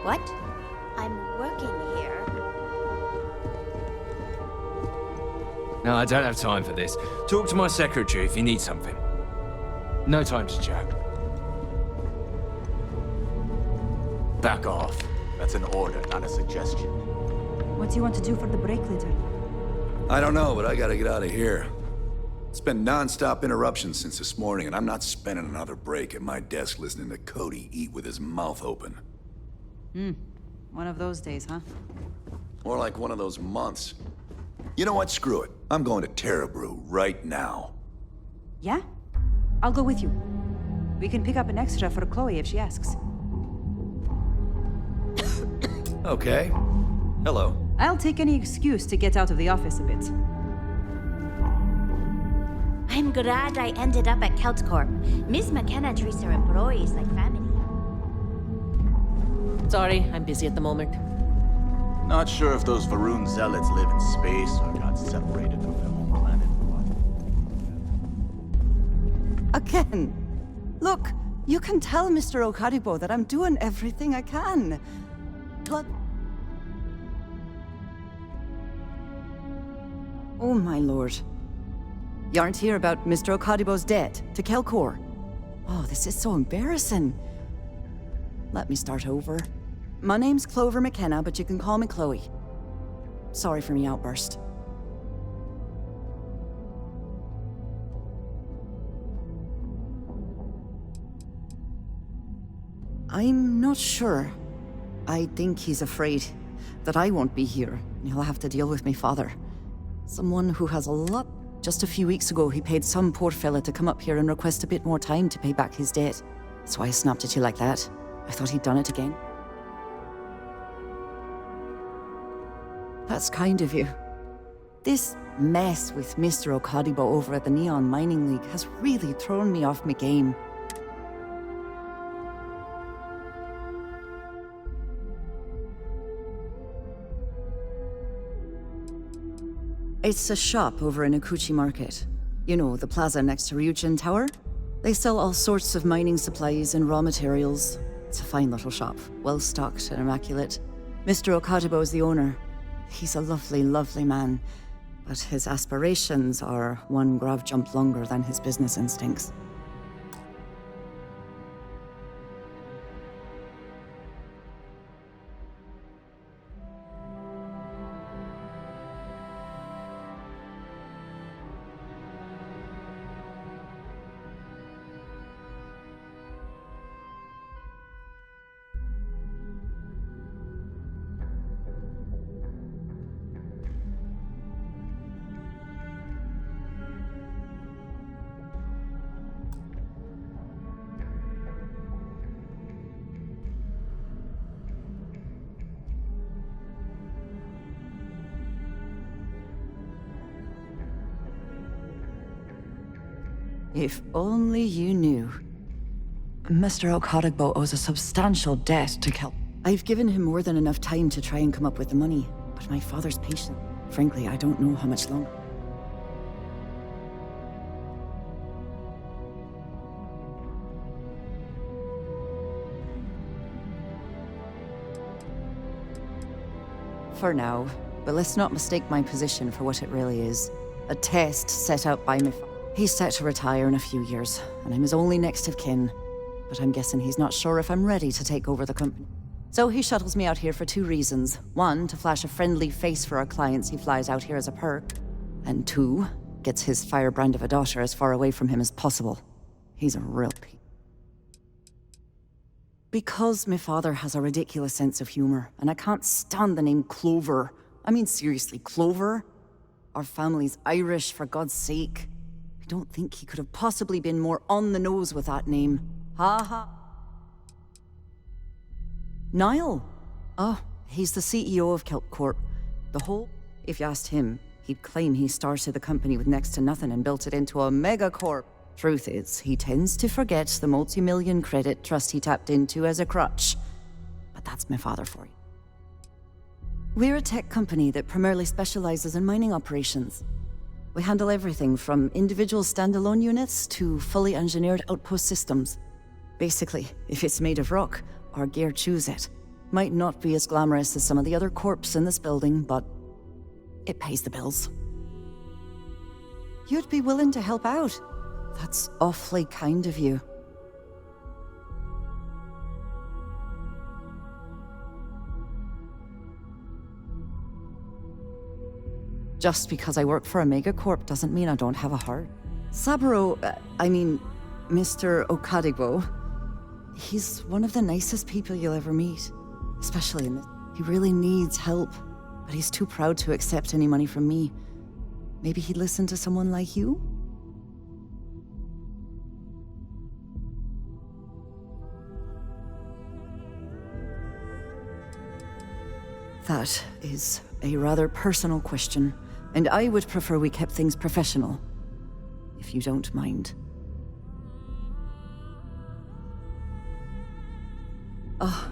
What? I'm working here. No, I don't have time for this. Talk to my secretary if you need something. No time to chat. Back off. That's an order, not a suggestion. What do you want to do for the break later? I don't know, but I gotta get out of here. It's been non-stop interruptions since this morning, and I'm not spending another break at my desk listening to Cody eat with his mouth open. One of those days, huh? More like one of those months. You know what? Screw it. I'm going to Terrabrew right now. Yeah? I'll go with you. We can pick up an extra for Chloe if she asks. Okay. Hello. I'll take any excuse to get out of the office a bit. I'm glad I ended up at Keltcorp. Miss McKenna treats her employees like family. Sorry, I'm busy at the moment. Not sure if those Varun zealots live in space or got separated from their home planet or what. Again. Look, you can tell Mr. Okaribo that I'm doing everything I can. But... Oh my lord. You aren't here about Mr. Okaribo's debt to Kelkor. Oh, this is so embarrassing. Let me start over. My name's Clover McKenna, but you can call me Chloe. Sorry for me outburst. I'm not sure. I think he's afraid that I won't be here, and he'll have to deal with my father. Someone who has a lot. Just a few weeks ago, he paid some poor fella to come up here and request a bit more time to pay back his debt. That's why I snapped at you like that. I thought he'd done it again. That's kind of you. This mess with Mr. Okadibo over at the Neon Mining League has really thrown me off my game. It's a shop over in Ikuchi Market. You know, the plaza next to Ryujin Tower? They sell all sorts of mining supplies and raw materials. It's a fine little shop, well-stocked and immaculate. Mr. Okadibo is the owner. He's a lovely, lovely man, but his aspirations are one grav jump longer than his business instincts. If only you knew. Mr. Okadibo owes a substantial debt to Kel. I've given him more than enough time to try and come up with the money, but my father's patient. Frankly, I don't know how much longer. For now, but let's not mistake my position for what it really is. A test set out by my father. He's set to retire in a few years, and I'm his only next of kin. But I'm guessing he's not sure if I'm ready to take over the company. So he shuttles me out here for two reasons. One, to flash a friendly face for our clients he flies out here as a perk. And two, gets his firebrand of a daughter as far away from him as possible. He's a real piece. Because my father has a ridiculous sense of humor, and I can't stand the name Clover. I mean, seriously, Clover? Our family's Irish, for God's sake. I don't think he could have possibly been more on the nose with that name. Ha ha. Niall? Oh, he's the CEO of Kelp Corp. If you asked him, he'd claim he started the company with next to nothing and built it into a megacorp. Truth is, he tends to forget the multi-million credit trust he tapped into as a crutch. But that's my father for you. We're a tech company that primarily specializes in mining operations. We handle everything from individual standalone units to fully engineered outpost systems. Basically, if it's made of rock, our gear chews it. Might not be as glamorous as some of the other corps in this building, but it pays the bills. You'd be willing to help out. That's awfully kind of you. Just because I work for a megacorp doesn't mean I don't have a heart. Saburo, Mr. Okadigbo, he's one of the nicest people you'll ever meet. Especially in this. He really needs help, but he's too proud to accept any money from me. Maybe he'd listen to someone like you? That is a rather personal question, and I would prefer we kept things professional, if you don't mind. Oh,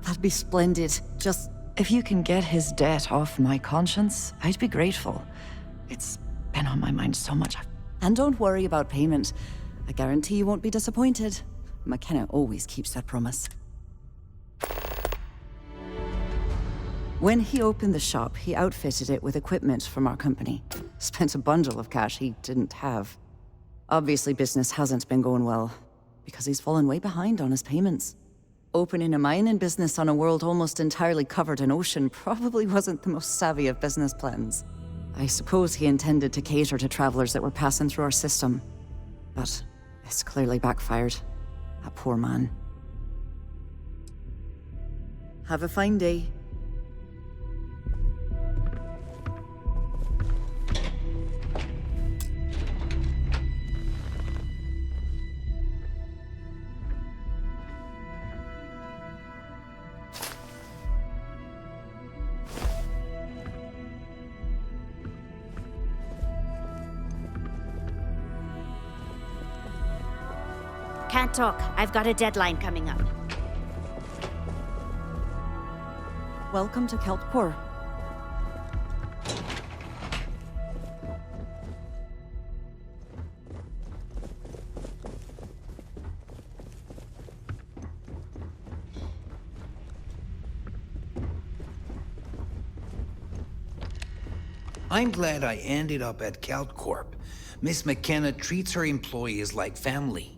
that'd be splendid. Just, if you can get his debt off my conscience, I'd be grateful. It's been on my mind so much. And don't worry about payment. I guarantee you won't be disappointed. McKenna always keeps that promise. When he opened the shop, he outfitted it with equipment from our company. Spent a bundle of cash he didn't have. Obviously, business hasn't been going well, because he's fallen way behind on his payments. Opening a mining business on a world almost entirely covered in ocean probably wasn't the most savvy of business plans. I suppose he intended to cater to travelers that were passing through our system. But it's clearly backfired. That poor man. Have a fine day. Can't talk. I've got a deadline coming up. Welcome to Keltpor. I'm glad I ended up at Keltcorp. Miss McKenna treats her employees like family.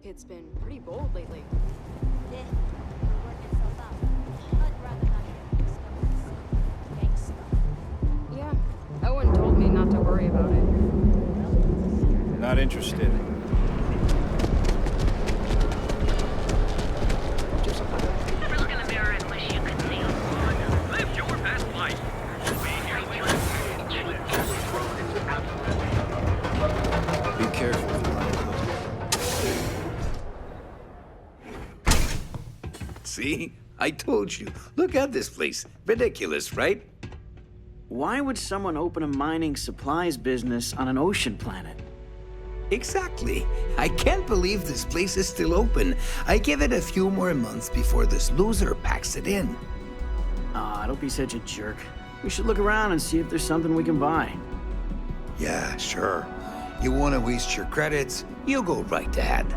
It's been pretty bold lately. Yeah, Owen told me not to worry about it. Not interested. Just See? I told you. Look at this place. Ridiculous, right? Why would someone open a mining supplies business on an ocean planet? Exactly. I can't believe this place is still open. I give it a few more months before this loser packs it in. Ah, don't be such a jerk. We should look around and see if there's something we can buy. Yeah, sure. You want to waste your credits? You go right ahead.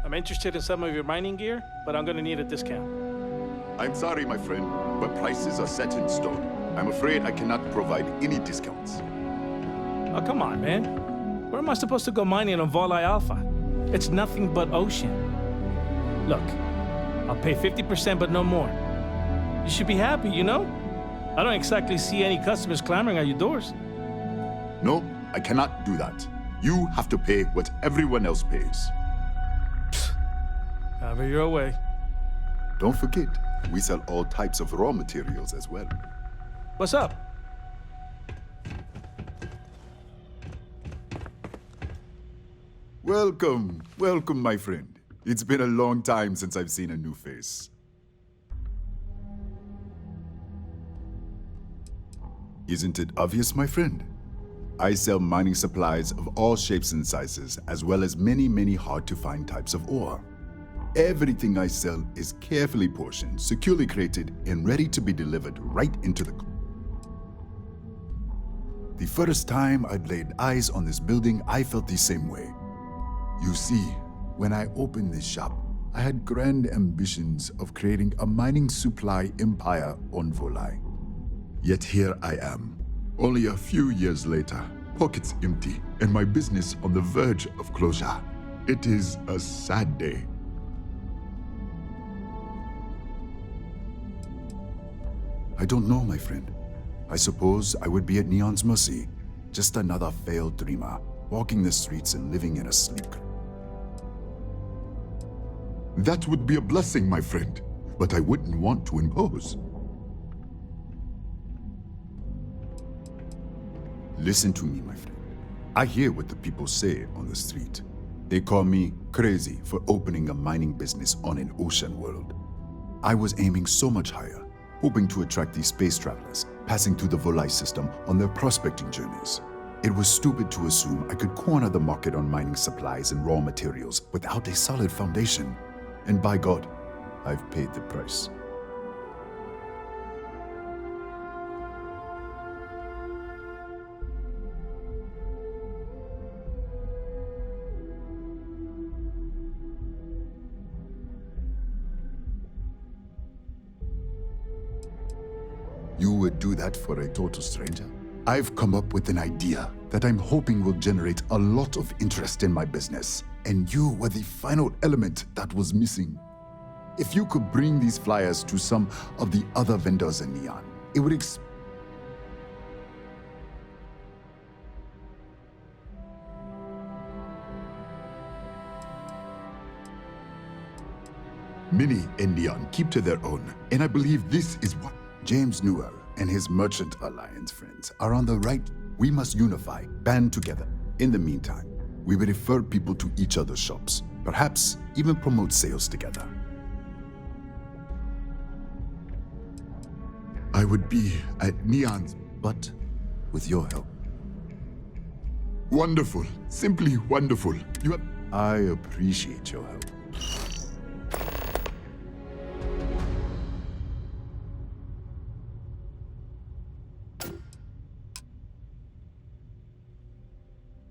I'm interested in some of your mining gear, but I'm gonna need a discount. I'm sorry, my friend, but prices are set in stone. I'm afraid I cannot provide any discounts. Oh, come on, man. Where am I supposed to go mining on Vahalla Alpha? It's nothing but ocean. Look, I'll pay 50%, but no more. You should be happy, you know? I don't exactly see any customers clamoring at your doors. No, I cannot do that. You have to pay what everyone else pays. Have it your way. Don't forget, we sell all types of raw materials as well. What's up? Welcome, welcome, my friend. It's been a long time since I've seen a new face. Isn't it obvious, my friend? I sell mining supplies of all shapes and sizes, as well as many, many hard-to-find types of ore. Everything I sell is carefully portioned, securely crated, and ready to be delivered right into the... The first time I'd laid eyes on this building, I felt the same way. You see, when I opened this shop, I had grand ambitions of creating a mining supply empire on Volai. Yet here I am, only a few years later, pockets empty, and my business on the verge of closure. It is a sad day. I don't know, my friend. I suppose I would be at Neon's mercy. Just another failed dreamer, walking the streets and living in a sleep. That would be a blessing, my friend, but I wouldn't want to impose. Listen to me, my friend. I hear what the people say on the street. They call me crazy for opening a mining business on an ocean world. I was aiming so much higher, hoping to attract these space travelers, passing through the Volai system on their prospecting journeys. It was stupid to assume I could corner the market on mining supplies and raw materials without a solid foundation. And by God, I've paid the price. You would do that for a total stranger? I've come up with an idea that I'm hoping will generate a lot of interest in my business, and you were the final element that was missing. If you could bring these flyers to some of the other vendors in Neon, it would Many in Neon keep to their own, and I believe this is what James Newell and his Merchant Alliance friends are on the right. We must unify, band together. In the meantime, we will refer people to each other's shops, perhaps even promote sales together. I would be at Neon's, but with your help. Wonderful, simply wonderful. I appreciate your help.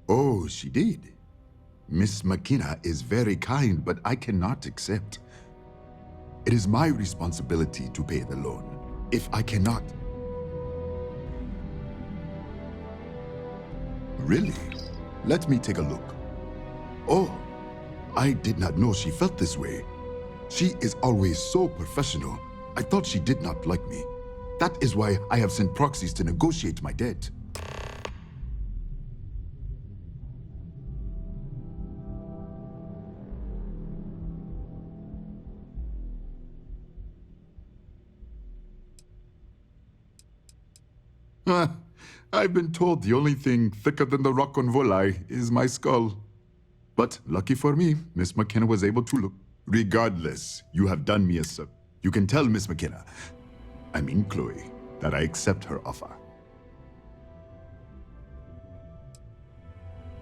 Oh, she did. Miss McKenna is very kind, but I cannot accept. It is my responsibility to pay the loan. If I cannot... Really? Let me take a look. Oh, I did not know she felt this way. She is always so professional. I thought she did not like me. That is why I have sent proxies to negotiate my debt. I've been told the only thing thicker than the rock on Volai is my skull. But lucky for me, Miss McKenna was able to look. Regardless, you have done me a service. You can tell Miss McKenna, I mean Chloe, that I accept her offer.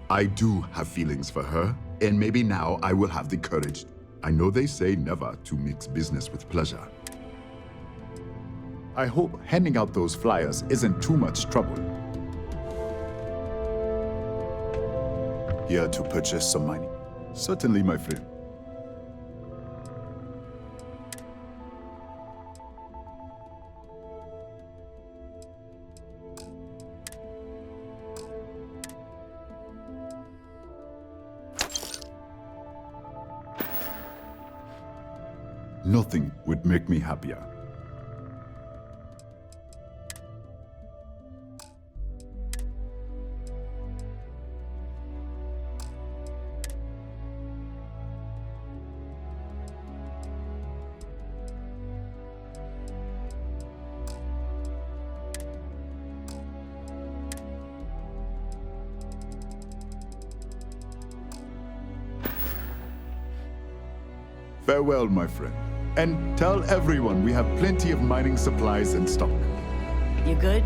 I do have feelings for her, and maybe now I will have the courage. I know they say never to mix business with pleasure. I hope handing out those flyers isn't too much trouble. Here to purchase some mining? Certainly, my friend. Nothing would make me happier. Farewell, my friend. And tell everyone we have plenty of mining supplies in stock. You good?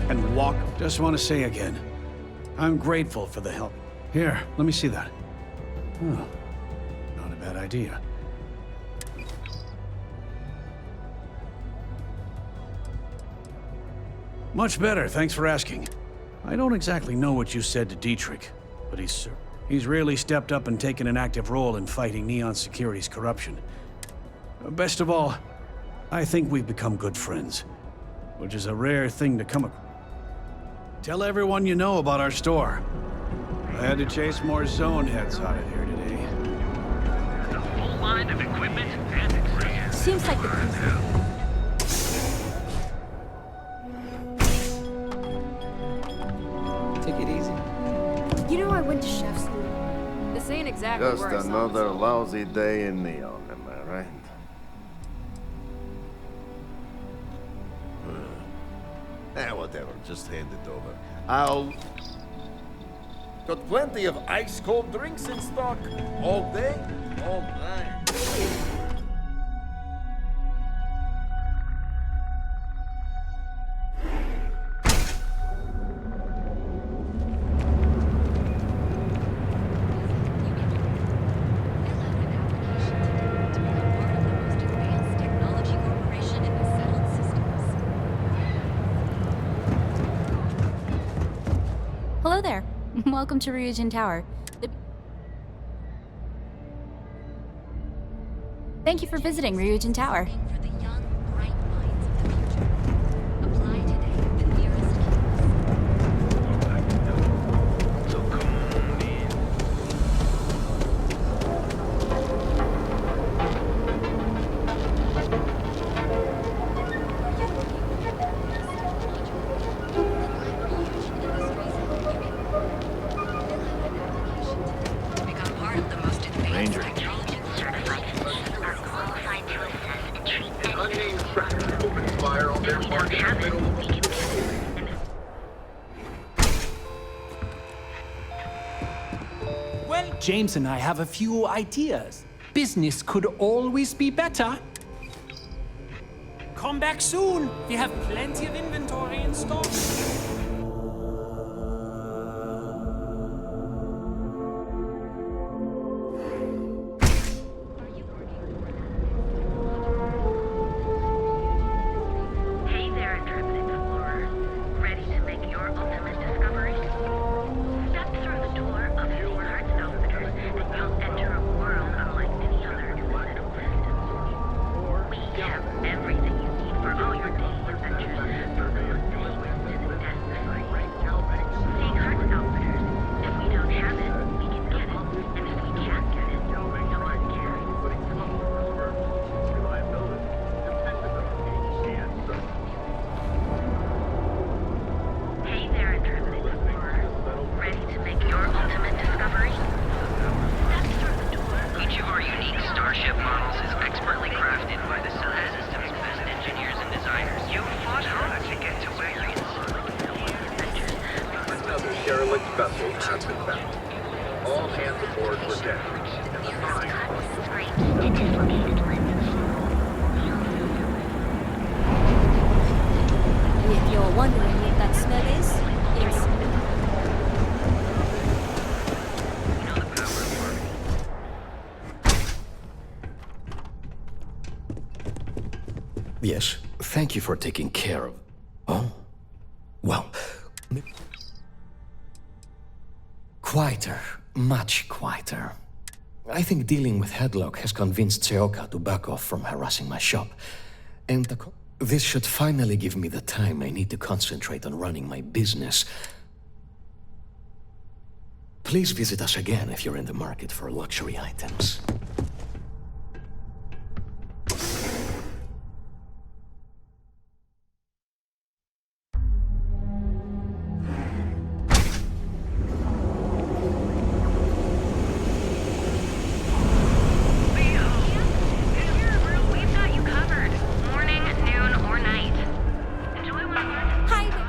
And walk. Just want to say again, I'm grateful for the help. Here, let me see that. Oh, not a bad idea. Much better, thanks for asking. I don't exactly know what you said to Dietrich, but he's really stepped up and taken an active role in fighting Neon Security's corruption. Best of all, I think we've become good friends, which is a rare thing to come across. Tell everyone you know about our store. I had to chase more zone heads out of here today. The full line of equipment and accessories. Seems like the Take it easy. You know, I went to chef school. This ain't exactly Just where I saw another myself. lousy day in Neon, am I right? Whatever, just hand it over. I'll... Got plenty of ice-cold drinks in stock. All day, all night. Hello there. Welcome to Ryujin Tower. Thank you for visiting Ryujin Tower. James and I have a few ideas. Business could always be better. come back soon. We have plenty of inventory in stock. Hey there, intrepid explorer. Ready to make your ultimate discovery? Step through the door of your heart's outfitters and you'll enter a world unlike any other in the Middle Distance. We have everything you need for all your daily adventures, from the mundane to the death-defying. Seek heart's outfitters. If we don't have it, we can get it. And if we can't get it, no one cares. Hey there, intrepid explorer. Ready to make your ultimate discovery? Step through the door. Each of our unique starship models is expertly crafted by the solar system's best engineers and designers. You fought hard to get to where you are. Another derelict vessel has been found. All hands aboard were dead. And the mine It is located right If you're wondering what that smell is, it's... Yes, thank you for taking care of... Oh? Well... Quieter. Much quieter. I think dealing with Headlock has convinced Seoka to back off from harassing my shop. And this should finally give me the time I need to concentrate on running my business. Please visit us again if you're in the market for luxury items.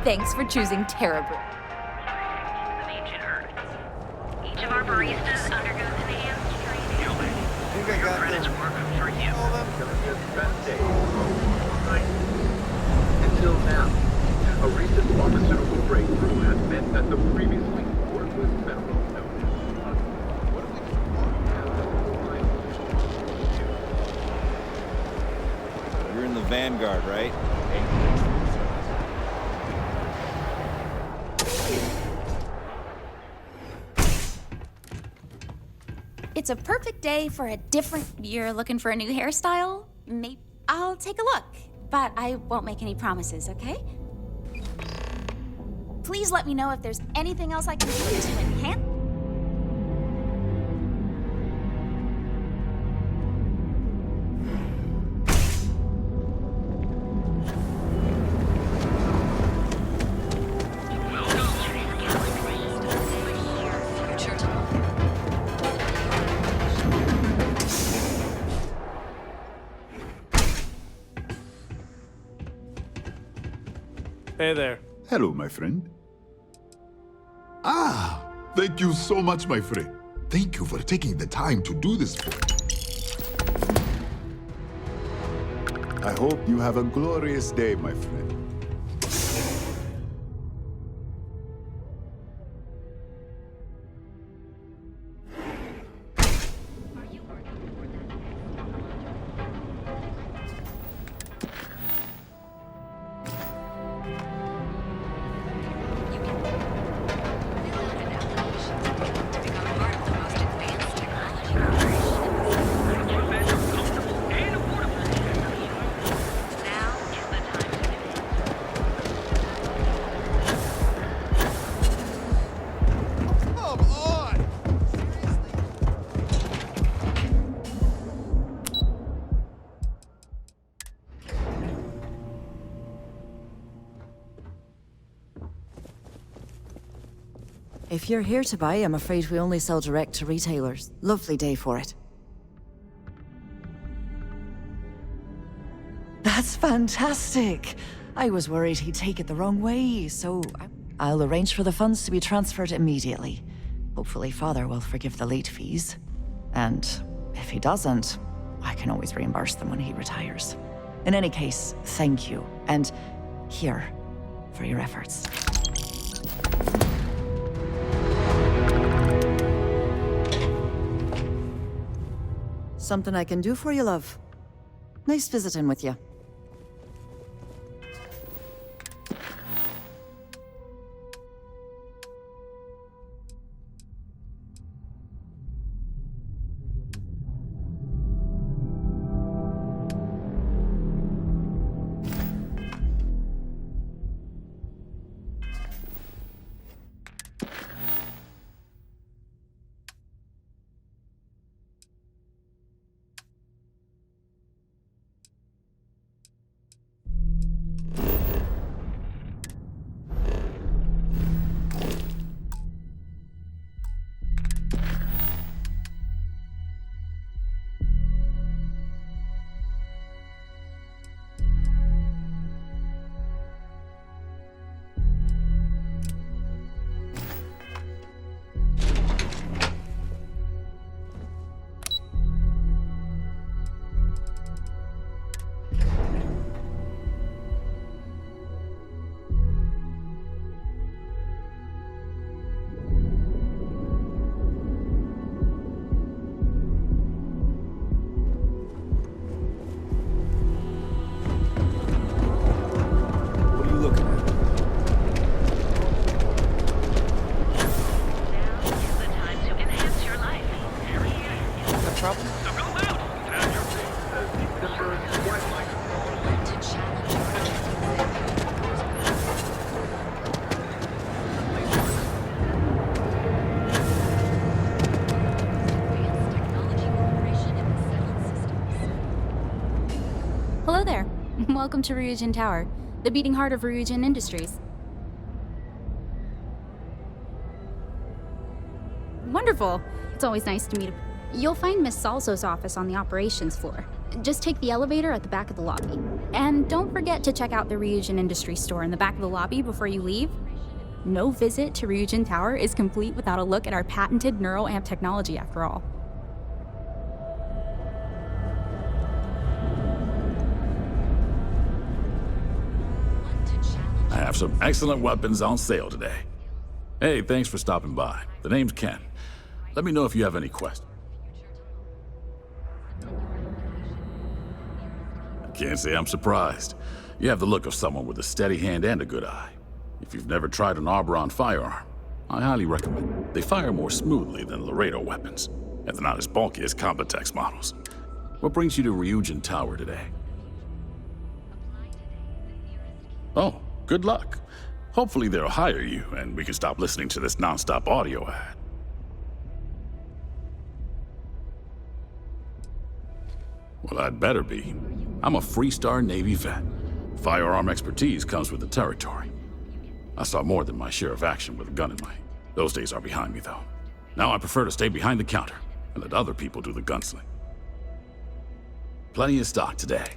Thanks for choosing Terra Brew. Each of our baristas undergoes enhanced training. Your credits work for you. Until now, a recent pharmaceutical breakthrough has meant that the previously worthless mineral known as You're in the Vanguard, right? It's a perfect day for a different... You're looking for a new hairstyle? Maybe I'll take a look, but I won't make any promises, okay? Please let me know if there's anything else I can do to enhance... Hey there. Hello, my friend. Ah, thank you so much, my friend. Thank you for taking the time to do this for me. I hope you have a glorious day, my friend. If you're here to buy, I'm afraid we only sell direct to retailers. Lovely day for it. That's fantastic! I was worried he'd take it the wrong way, so I'll arrange for the funds to be transferred immediately. Hopefully Father will forgive the late fees. And if he doesn't, I can always reimburse them when he retires. In any case, thank you. And here, for your efforts. Something I can do for you, love. Nice visiting with you. Hello there. Welcome to Ryujin Tower, the beating heart of Ryujin Industries. Wonderful. It's always nice to meet. You'll find Miss Salso's office on the operations floor. Just take the elevator at the back of the lobby. And don't forget to check out the Ryujin Industries store in the back of the lobby before you leave. No visit to Ryujin Tower is complete without a look at our patented neural amp technology, after all. I have some excellent weapons on sale today. Hey, thanks for stopping by. The name's Ken. Let me know if you have any questions. I can't say I'm surprised. You have the look of someone with a steady hand and a good eye. If you've never tried an Arbron firearm, I highly recommend. They fire more smoothly than Laredo weapons, and they're not as bulky as Combatex models. What brings you to Ryujin Tower today? Oh, good luck. Hopefully they'll hire you, and we can stop listening to this non-stop audio ad. Well, I'd better be. I'm a Freestar Navy vet. Firearm expertise comes with the territory. I saw more than my share of action with a gun in my... Those days are behind me, though. Now I prefer to stay behind the counter and let other people do the gunsling. Plenty of stock today.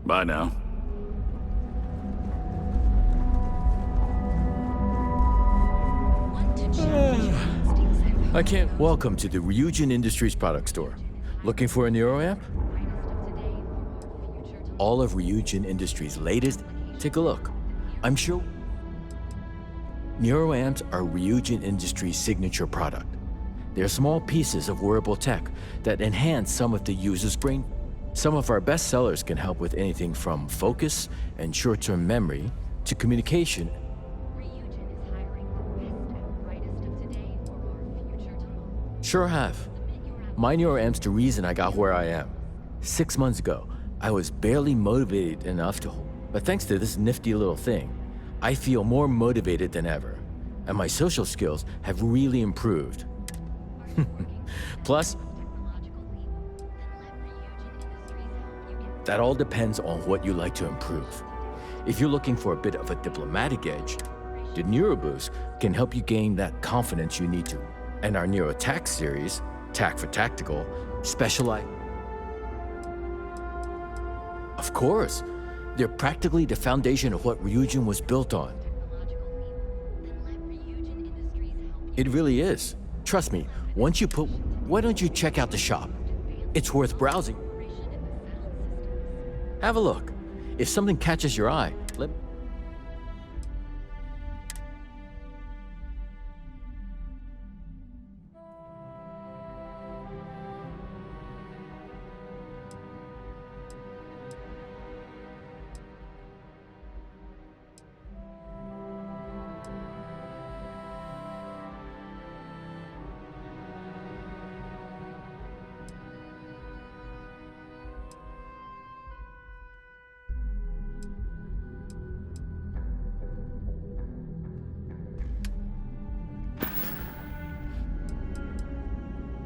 Bye now. I can't. Welcome to the Ryujin Industries product store. Looking for a neuroamp? All of Ryujin Industries' latest? Take a look. I'm sure neuroamps are Ryujin Industries' signature product. They're small pieces of wearable tech that enhance some of the user's brain. Some of our best sellers can help with anything from focus and short-term memory to communication. Sure have. My NeuroAmp's the reason I got where I am. 6 months ago, I was barely motivated enough to hold. But thanks to this nifty little thing, I feel more motivated than ever. And my social skills have really improved. Plus, that all depends on what you like to improve. If you're looking for a bit of a diplomatic edge, the NeuroBoost can help you gain that confidence you need to. And our NeuroTac series, Tac for Tactical, specialize. Of course, they're practically the foundation of what Ryujin was built on. It really is. Trust me, once you put... Why don't you check out the shop? It's worth browsing. Have a look. If something catches your eye, let...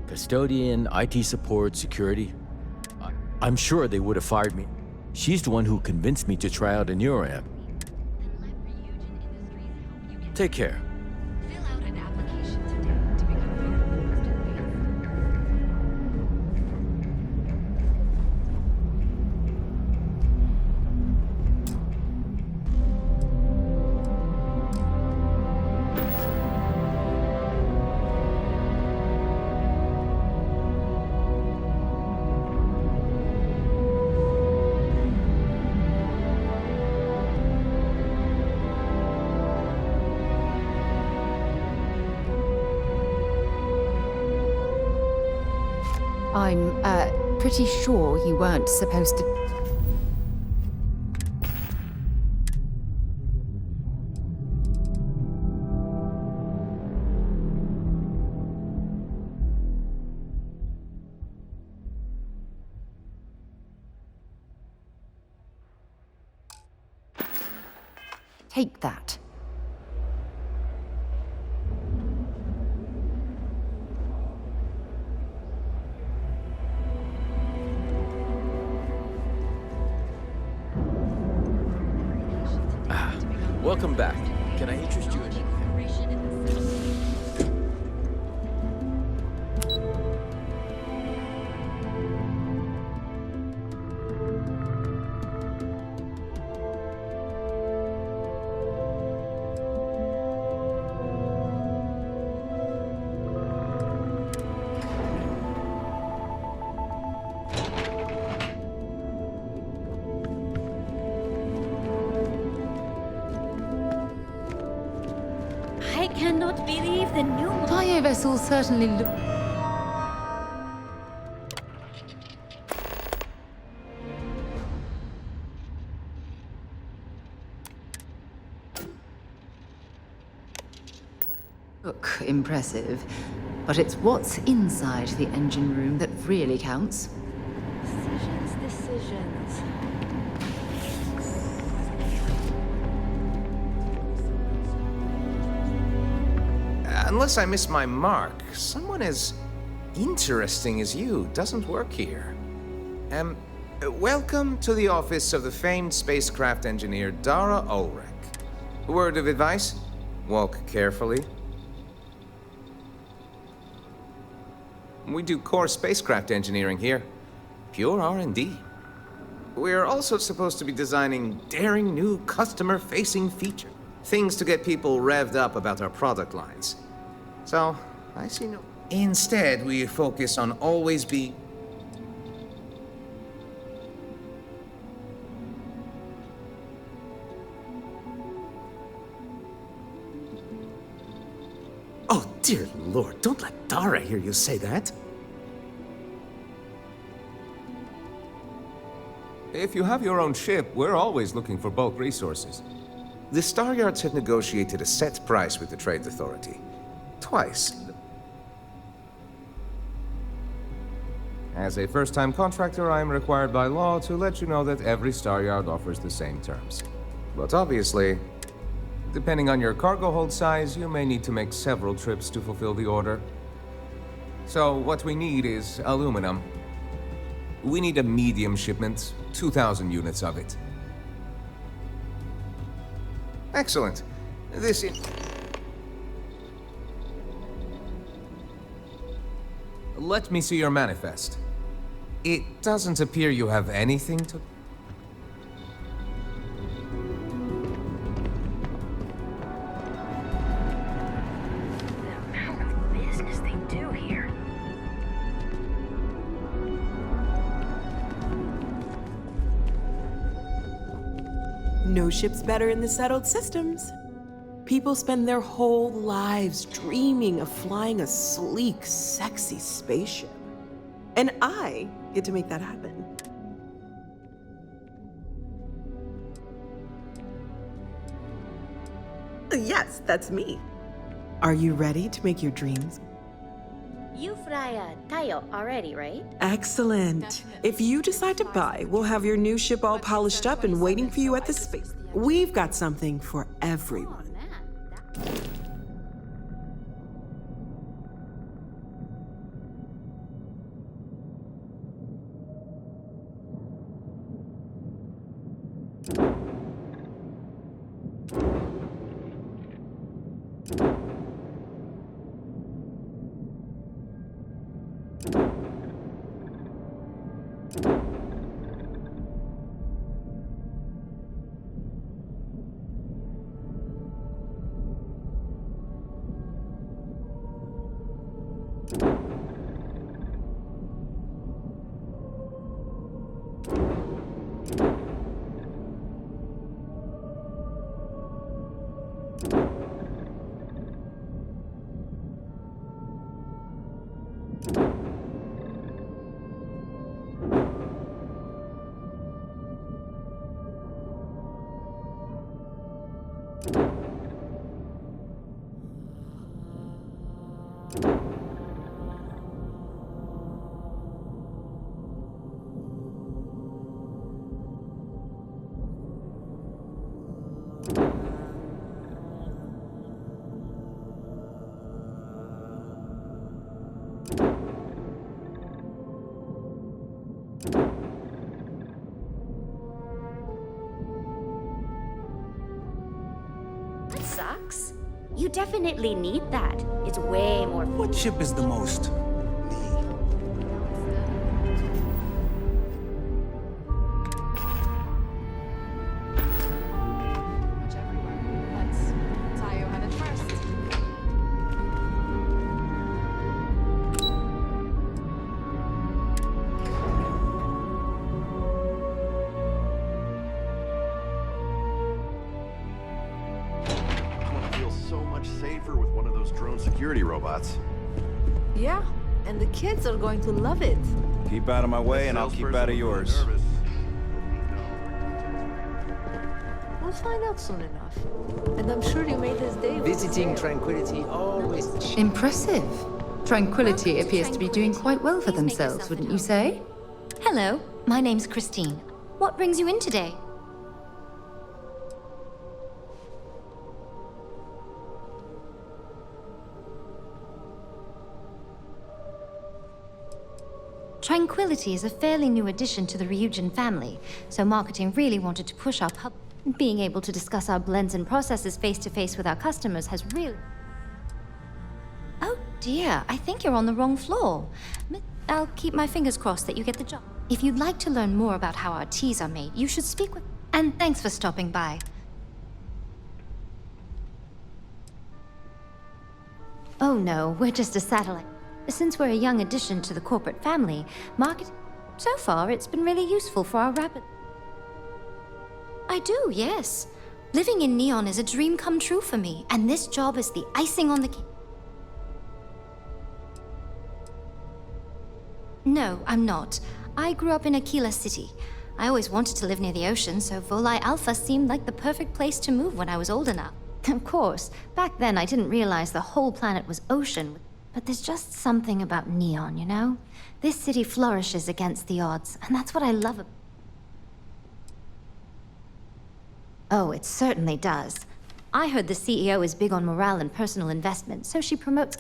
Custodian, IT support, security. I'm sure they would have fired me. She's the one who convinced me to try out a NeuroAmp. Take care. I'm, pretty sure you weren't supposed to... Take that. Welcome back. Can I interest you in anything? I cannot believe the new... Fire vessels certainly look... Look impressive, but it's what's inside the engine room that really counts. Decisions. Unless I miss my mark, someone as interesting as you doesn't work here. Welcome to the office of the famed spacecraft engineer Dara Ulrich. Word of advice? Walk carefully. We do core spacecraft engineering here. Pure R&D. We're also supposed to be designing daring new customer-facing features. Things to get people revved up about our product lines. So, I see no... Instead, we focus on always be... Oh, dear Lord, don't let Dara hear you say that. If you have your own ship, we're always looking for bulk resources. The Star Yards have negotiated a set price with the Trade Authority. Twice. As a first-time contractor, I am required by law to let you know that every Star Yard offers the same terms. But obviously, depending on your cargo hold size, you may need to make several trips to fulfill the order. So what we need is aluminum. We need a medium shipment, 2,000 units of it. Excellent. This is... Let me see your manifest. It doesn't appear you have anything to... The amount of business they do here. No ship's better in the settled systems. People spend their whole lives dreaming of flying a sleek, sexy spaceship. And I get to make that happen. Yes, that's me. Are you ready to make your dreams? You fly tayo already, right? Excellent. If you decide to buy, we'll have your new ship all polished up and waiting for you at the space. We've got something for everyone. That sucks. You definitely need that. It's way more... What ship is the most? Yeah, and the kids are going to love it. Keep out of my way and I'll keep out of yours. We'll find out soon enough. And I'm sure you made this day... Visiting Tranquility always... Impressive. Tranquility appears to be doing quite well for themselves, wouldn't you say? Hello, my name's Christine. What brings you in today? Tranquility is a fairly new addition to the Ryujin family, so marketing really wanted to push our pub. Being able to discuss our blends and processes face-to-face with our customers has really... Oh dear, I think you're on the wrong floor. I'll keep my fingers crossed that you get the job. If you'd like to learn more about how our teas are made, you should speak with... And thanks for stopping by. Oh no, we're just a satellite. Since we're a young addition to the corporate family, so far it's been really useful for our rapid... I do, yes. Living in Neon is a dream come true for me, and this job is the icing on the cake. No, I'm not. I grew up in Aquila City. I always wanted to live near the ocean, so Volai Alpha seemed like the perfect place to move when I was old enough. Of course, back then I didn't realize the whole planet was ocean. but there's just something about Neon, you know? This city flourishes against the odds, and that's what I love about. Oh, it certainly does. I heard the CEO is big on morale and personal investment, so she promotes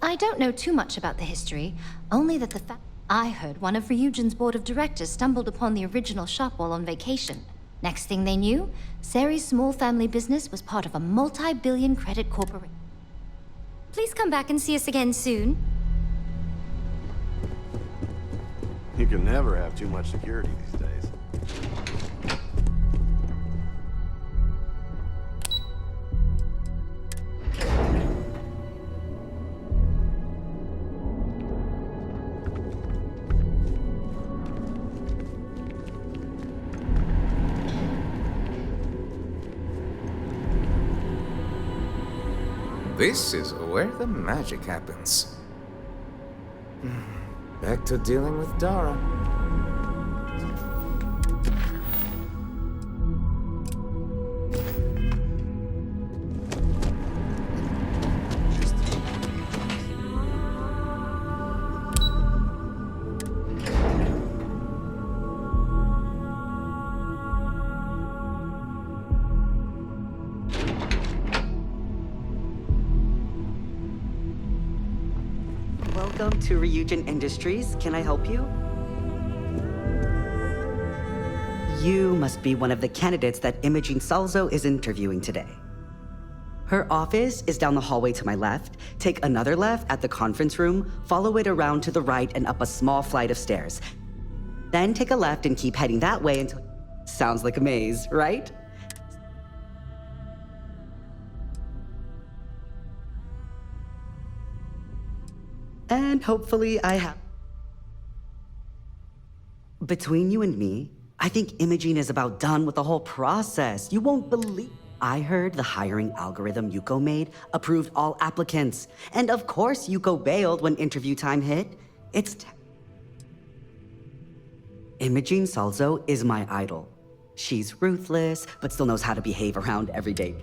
I don't know too much about the history, only that the fact I heard one of Ryujin's board of directors stumbled upon the original shop while on vacation. Next thing they knew, Sari's small family business was part of a multi-billion credit corporation. Please come back and see us again soon. You can never have too much security these days. This is where the magic happens. Back to dealing with Dara. Welcome to Ryujin Industries. Can I help you? You must be one of the candidates that Imogen Salzo is interviewing today. Her office is down the hallway to my left. Take another left at the conference room, follow it around to the right and up a small flight of stairs. Then take a left and keep heading that way until... Sounds like a maze, right? And hopefully I have... Between you and me, I think Imogen is about done with the whole process. You won't believe... I heard the hiring algorithm Yuko made approved all applicants. And of course Yuko bailed when interview time hit. Imogen Salzo is my idol. She's ruthless, but still knows how to behave around every day.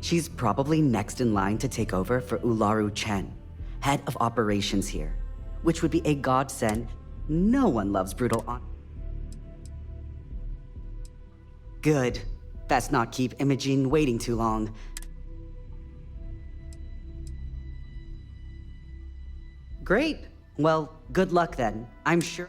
She's probably next in line to take over for Ularu Chen, head of operations here, which would be a godsend. No one loves brutal on. Good. Best not keep Imogen waiting too long. Great. Well, good luck then. I'm sure...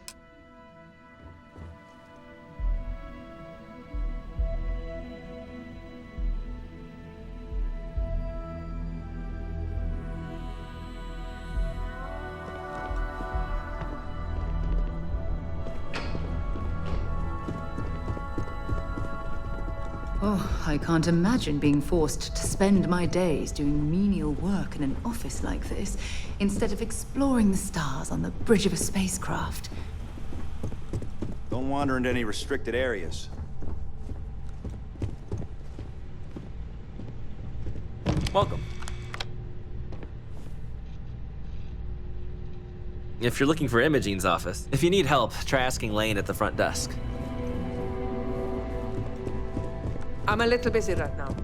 Oh, I can't imagine being forced to spend my days doing menial work in an office like this, instead of exploring the stars on the bridge of a spacecraft. Don't wander into any restricted areas. Welcome. If you're looking for Imogen's office, if you need help, try asking Lane at the front desk. I'm a little busy right now.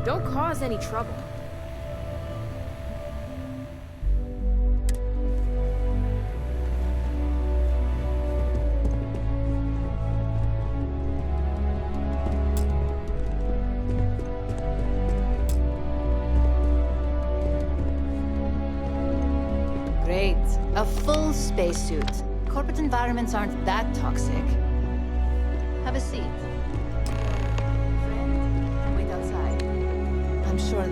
Don't cause any trouble. Great. A full spacesuit. Corporate environments aren't that toxic. Have a seat. Wait outside. I'm sure...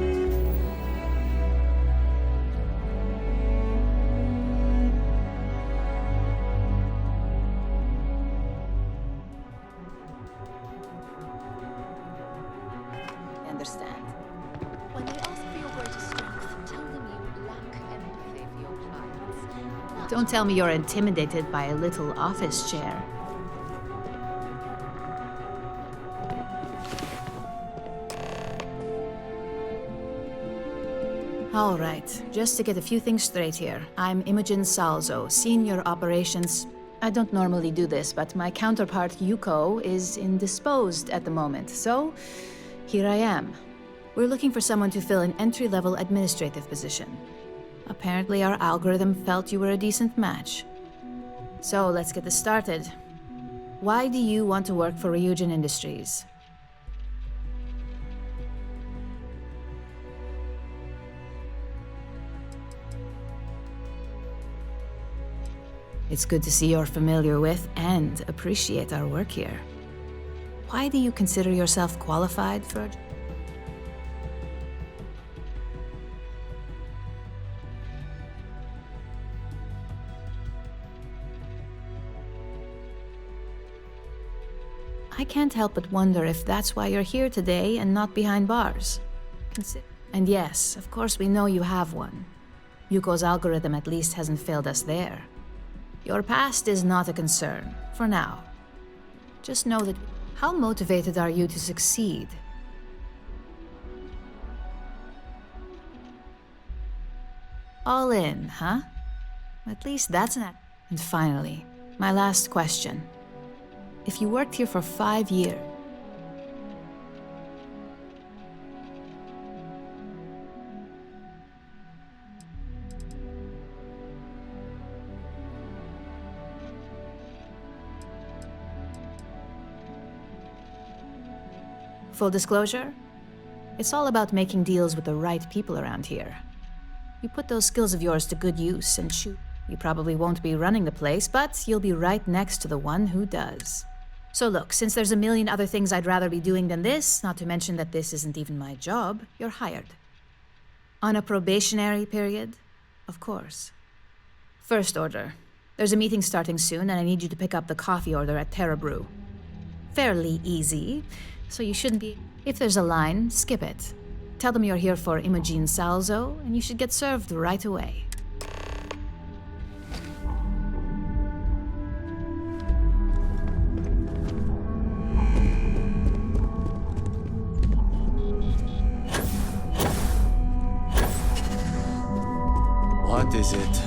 understand. When they ask for your greatest strength, tell them you lack empathy for your clients. Don't tell me you're intimidated by a little office chair. All right, just to get a few things straight here. I'm MxUNKxY, Senior Operations. I don't normally do this, but my counterpart, Yuko, is indisposed at the moment, so here I am. We're looking for someone to fill an entry-level administrative position. Apparently our algorithm felt you were a decent match. So let's get this started. Why do you want to work for Ryujin Industries? It's good to see you're familiar with and appreciate our work here. Why do you consider yourself qualified for... I can't help but wonder if that's why you're here today and not behind bars. And yes, of course we know you have one. Yuko's algorithm at least hasn't failed us there. Your past is not a concern, for now. Just know that... How motivated are you to succeed? All in, huh? At least that's an... And finally, my last question. If you worked here for 5 years... Full disclosure, it's all about making deals with the right people around here. You put those skills of yours to good use and shoot. You probably won't be running the place, but you'll be right next to the one who does. So look, since there's a million other things I'd rather be doing than this, not to mention that this isn't even my job, you're hired. On a probationary period, of course. First order. There's a meeting starting soon, and I need you to pick up the coffee order at Terra Brew. Fairly easy. So you shouldn't be... If there's a line, skip it. Tell them you're here for MxUNKxY, and you should get served right away. What is it?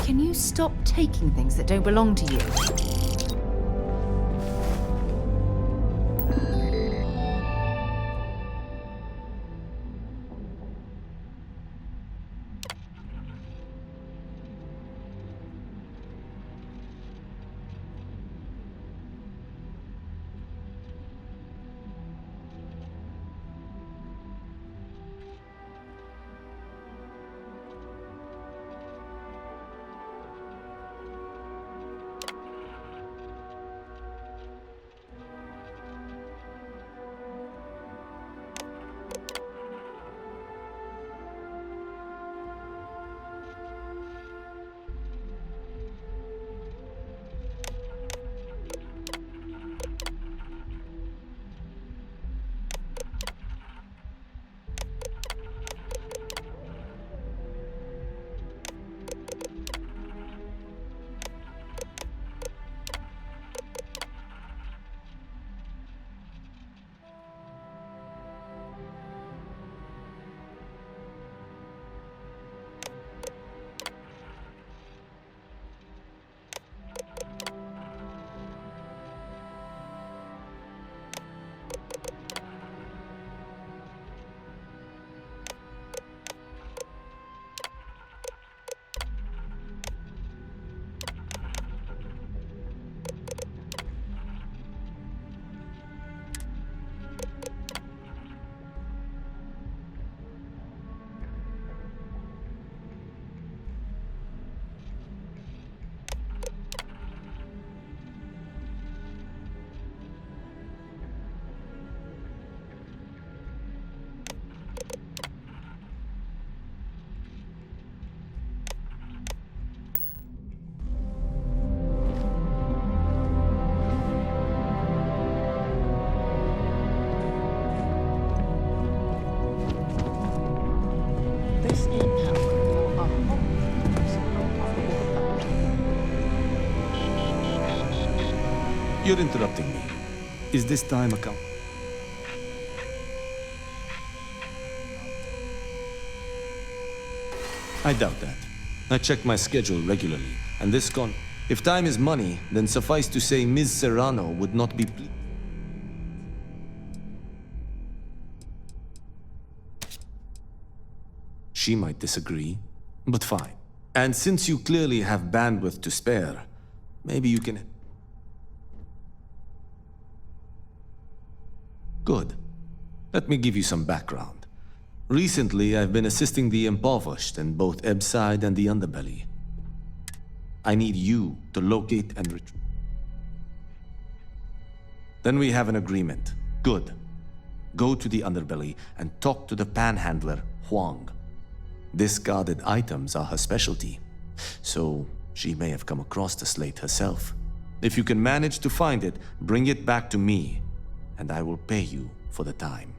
Can you stop taking things that don't belong to you? You're interrupting me. Is this time account? I doubt that. I check my schedule regularly, and this con... If time is money, then suffice to say Ms. Serrano would not be pleased. She might disagree, but fine. And since you clearly have bandwidth to spare, maybe you can... Good. Let me give you some background. Recently, I've been assisting the impoverished in both Ebside and the Underbelly. I need you to locate and retrieve. Then we have an agreement. Good. Go to the Underbelly and talk to the panhandler, Huang. Discarded items are her specialty, so she may have come across the slate herself. If you can manage to find it, bring it back to me, and I will pay you for the time.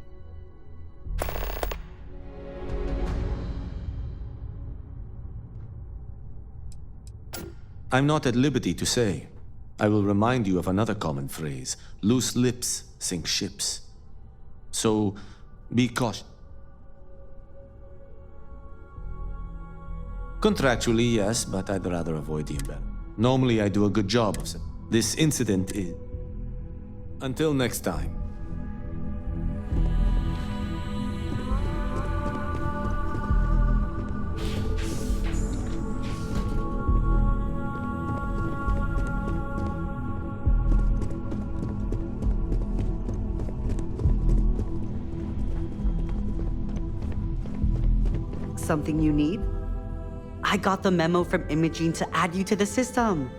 I'm not at liberty to say. I will remind you of another common phrase: loose lips sink ships. So, be cautious. Contractually, yes, but I'd rather avoid the embezzlement. Normally, I do a good job of it. This incident is... Until next time. Something you need? I got the memo from Imogene to add you to the system.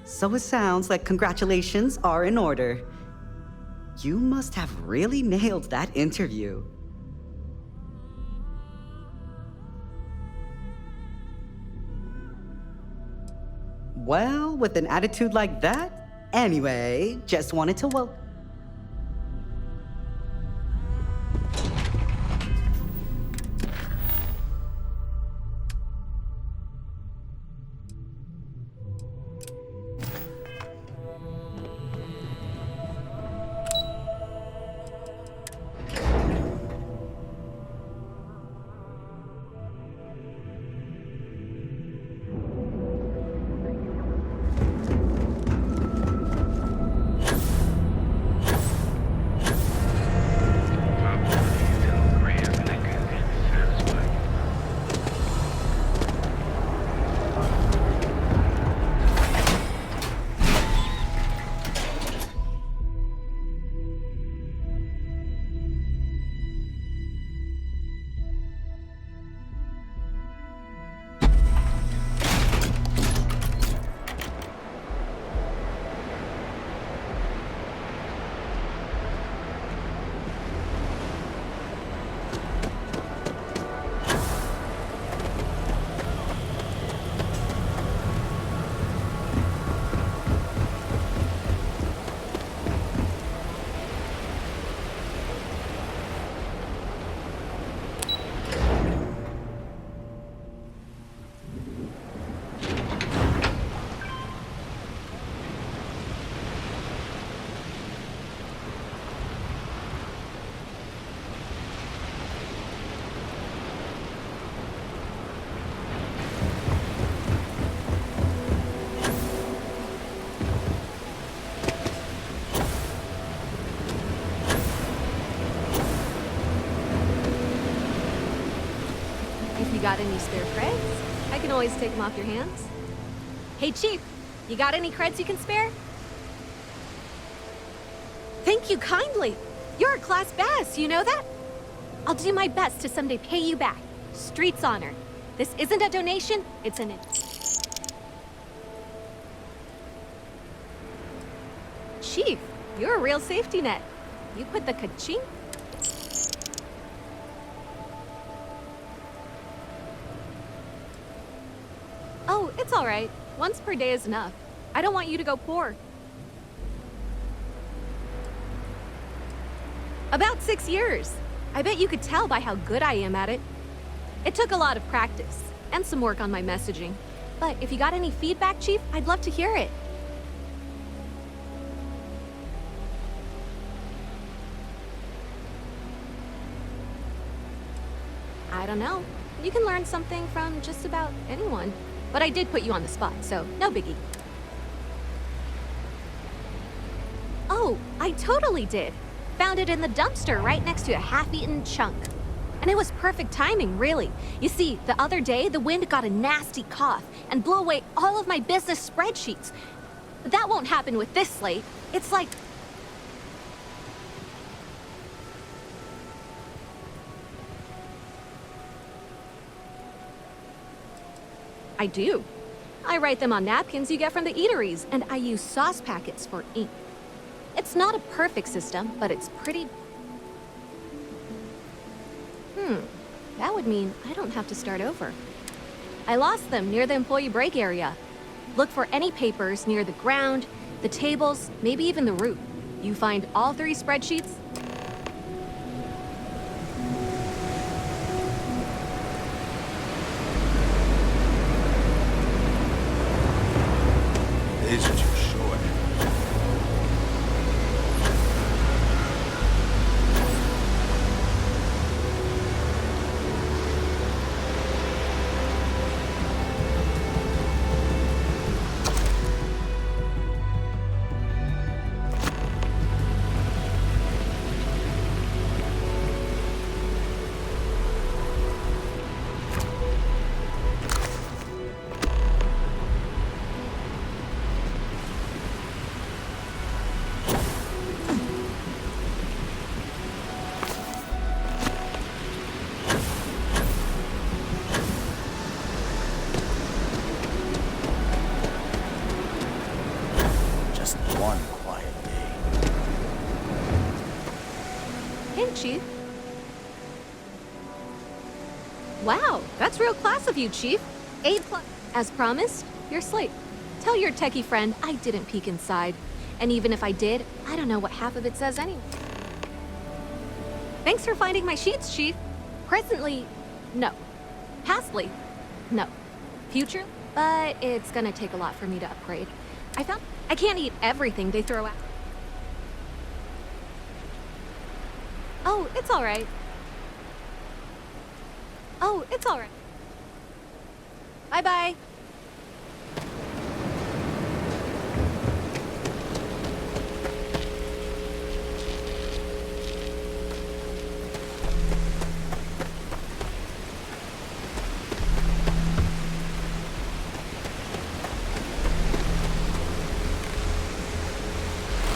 So it sounds like congratulations are in order. You must have really nailed that interview. Well, with an attitude like that, anyway, just wanted to welcome. Got any spare creds? I can always take them off your hands. Hey, Chief, you got any creds you can spare? Thank you kindly. You're a class bass, you know that? I'll do my best to someday pay you back. Street's honor. This isn't a donation, it's an... Chief, you're a real safety net. You put the ka-ching. Oh, it's all right. Once per day is enough. I don't want you to go poor. About 6 years. I bet you could tell by how good I am at it. It took a lot of practice, and some work on my messaging. But if you got any feedback, Chief, I'd love to hear it. I don't know. You can learn something from just about anyone. But I did put you on the spot, so no biggie. Oh, I totally did. Found it in the dumpster right next to a half-eaten chunk. And it was perfect timing, really. You see, the other day, the wind got a nasty cough and blew away all of my business spreadsheets. But that won't happen with this slate. It's like... I do. I write them on napkins you get from the eateries, and I use sauce packets for ink. It's not a perfect system, but it's pretty... That would mean I don't have to start over. I lost them near the employee break area. Look for any papers near the ground, the tables, maybe even the roof. You find all 3 spreadsheets, These are too short. Chief. Wow, that's real class of you, Chief. A+. As promised, your slate. Tell your techie friend I didn't peek inside. And even if I did, I don't know what half of it says anyway. Thanks for finding my sheets, Chief. Presently, no. Pastly, no. Future, but it's gonna take a lot for me to upgrade. I can't eat everything they throw out. Oh, it's all right. Oh, it's all right. Bye-bye.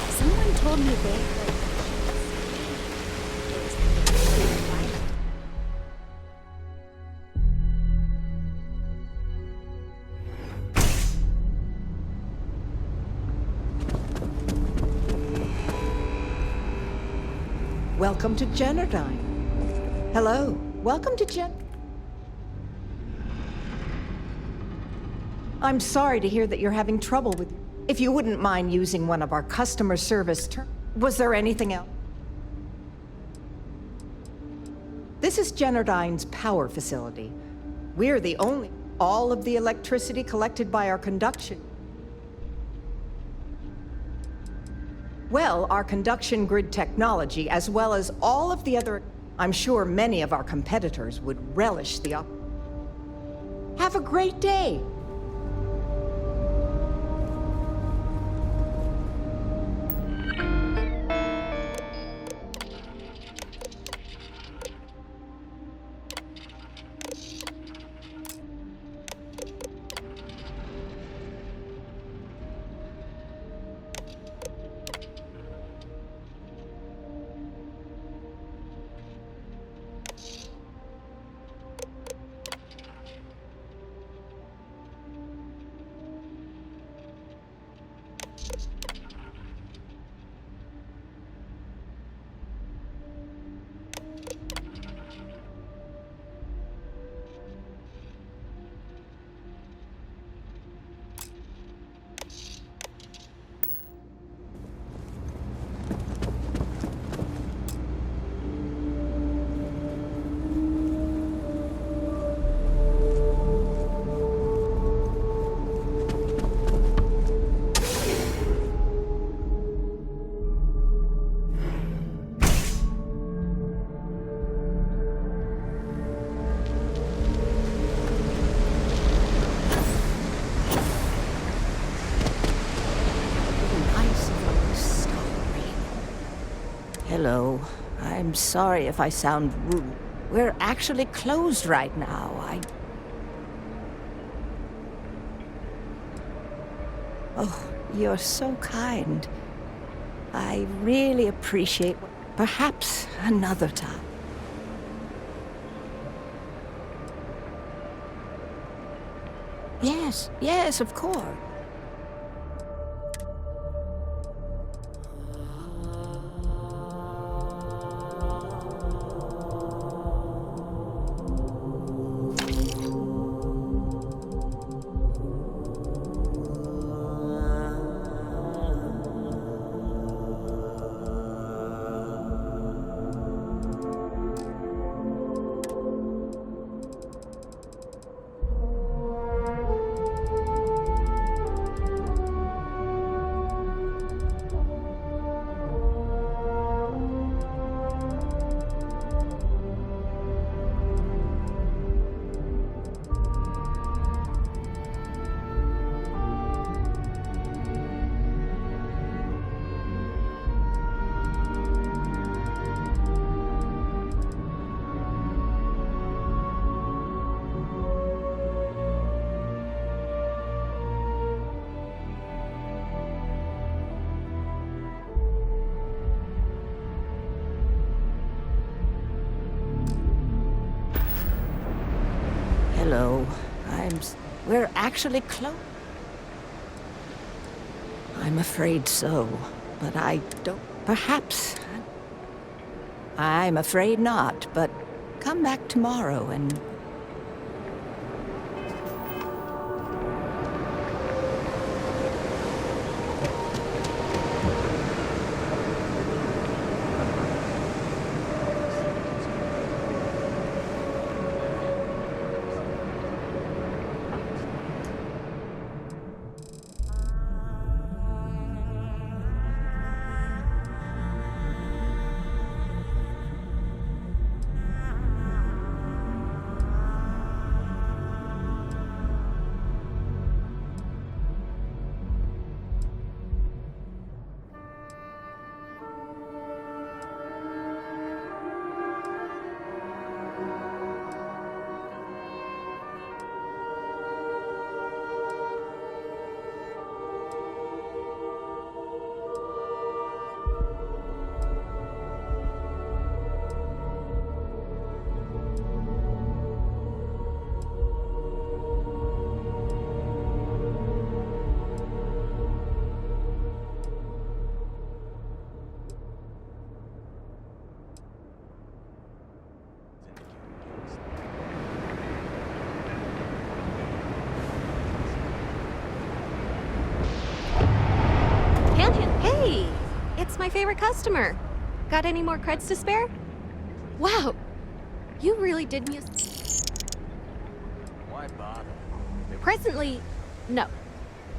Someone told me they heard Welcome to Jedi. Hello. Welcome to Jedi. I'm sorry to hear that you're having trouble with... If you wouldn't mind using one of our customer service terms. Was there anything else? This is Jedi's power facility. We're the only... All of the electricity collected by our conduction... Well, our conduction grid technology, as well as all of the other... I'm sure many of our competitors would relish the Have a great day! Hello. I'm sorry if I sound rude. We're actually closed right now. Oh, you're so kind. I really appreciate. Perhaps another time. Yes, of course. Hello. We're actually close. I'm afraid so, but I don't. Perhaps. I'm afraid not, but come back tomorrow and. Hey! It's my favorite customer. Got any more creds to spare? Wow! You really did me a... Why bother? Presently, no.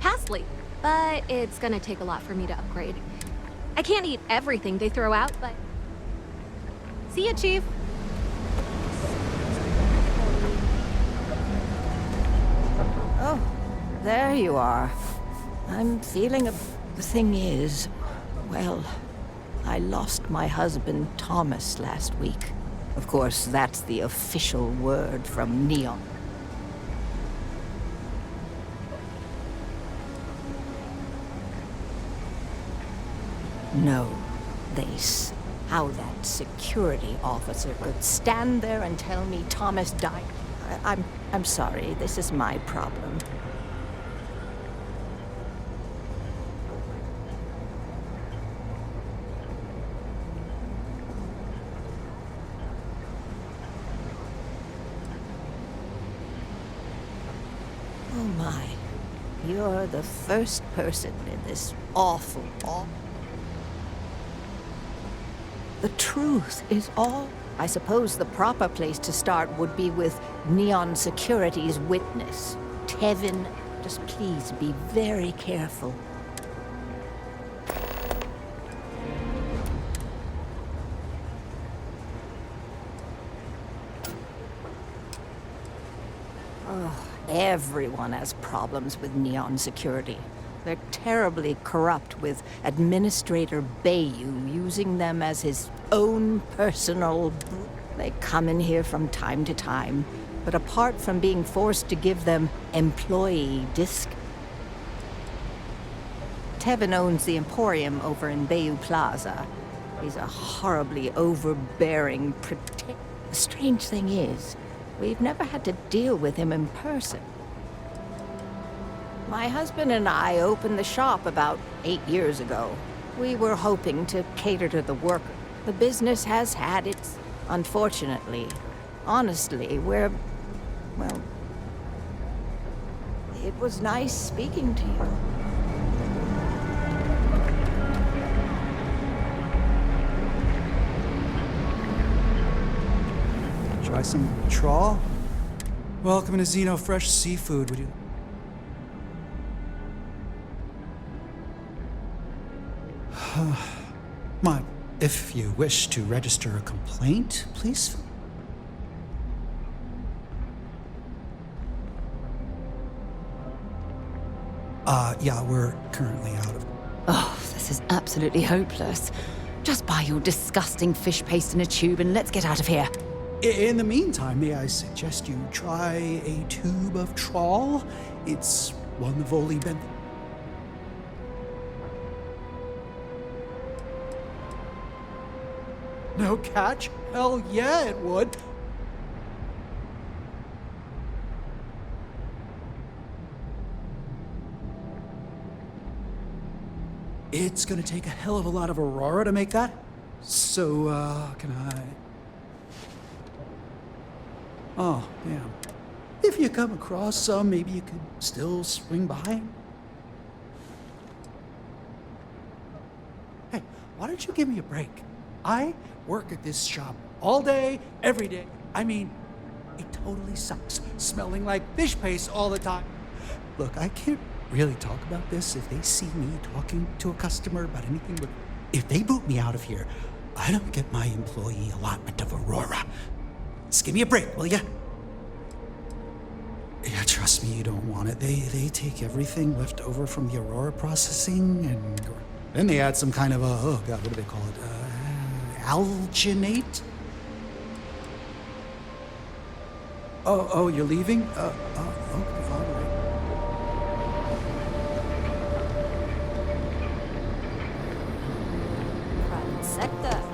Pastly, but it's gonna take a lot for me to upgrade. I can't eat everything they throw out, but... See ya, Chief! Oh, there you are. I'm feeling a... The thing is, well, I lost my husband Thomas last week. Of course, that's the official word from Neon. No, how that security officer could stand there and tell me Thomas died. I'm sorry, this is my problem. Oh my, you're the first person in this awful. The truth is all. I suppose the proper place to start would be with Neon Security's witness. Tevin, just please be very careful. Oh, everyone has problems with Neon Security. They're terribly corrupt, with Administrator Bayou using them as his own personal... They come in here from time to time, but apart from being forced to give them employee disc... Tevin owns the Emporium over in Bayou Plaza. He's a horribly overbearing, The strange thing is, we've never had to deal with him in person. My husband and I opened the shop about 8 years ago. We were hoping to cater to the worker. The business has had its... Unfortunately, honestly, we're... Well... It was nice speaking to you. Try some trawl? Welcome to Xeno Fresh Seafood, would you? If you wish to register a complaint, please. Yeah, we're currently out of... Oh, this is absolutely hopeless. Just buy your disgusting fish paste in a tube and let's get out of here. In the meantime, may I suggest you try a tube of trawl? It's one of only been... No catch? Hell yeah, it would. It's gonna take a hell of a lot of Aurora to make that. So, can I... Oh, damn. If you come across some, maybe you could still swing by. Hey, why don't you give me a break? I work at this shop all day, every day. I mean, it totally sucks, smelling like fish paste all the time. Look, I can't really talk about this if they see me talking to a customer about anything, but if they boot me out of here, I don't get my employee allotment of Aurora. Just give me a break, will ya? Yeah, trust me, you don't want it. They take everything left over from the Aurora processing, and then they add some kind of a, oh god, what do they call it? Alginate? Oh, you're leaving? Okay, all right. Private sector.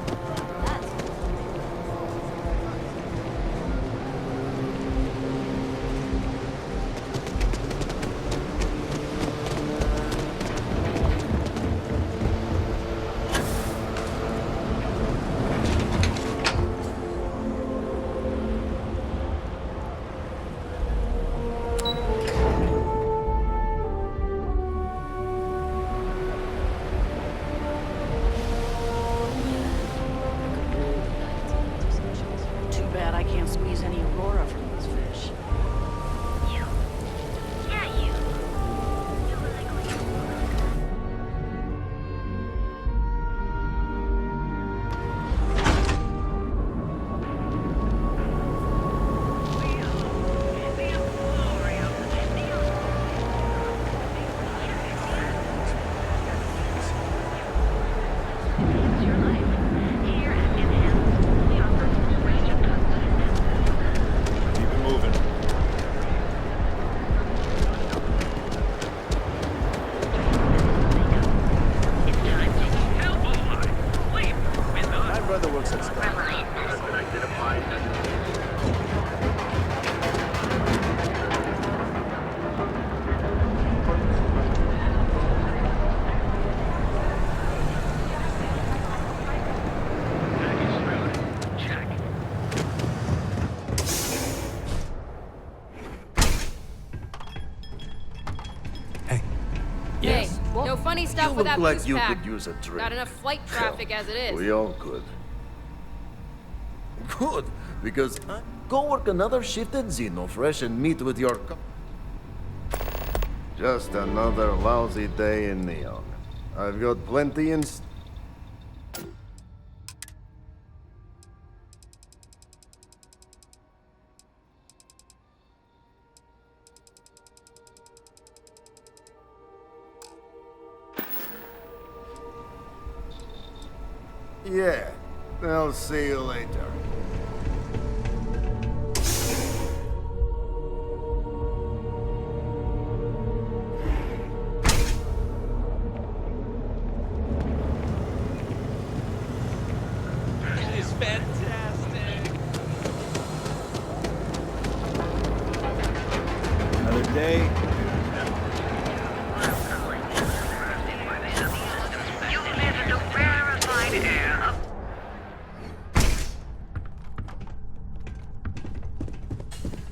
No funny stuff You with look that like boost you pack. could use a drink. Got enough flight traffic as it is. We all could. Good, because go work another shift at Xenofresh and meet with your Just another lousy day in Neon. I've got plenty in... Yeah, I'll see you later. It is fantastic. Another day.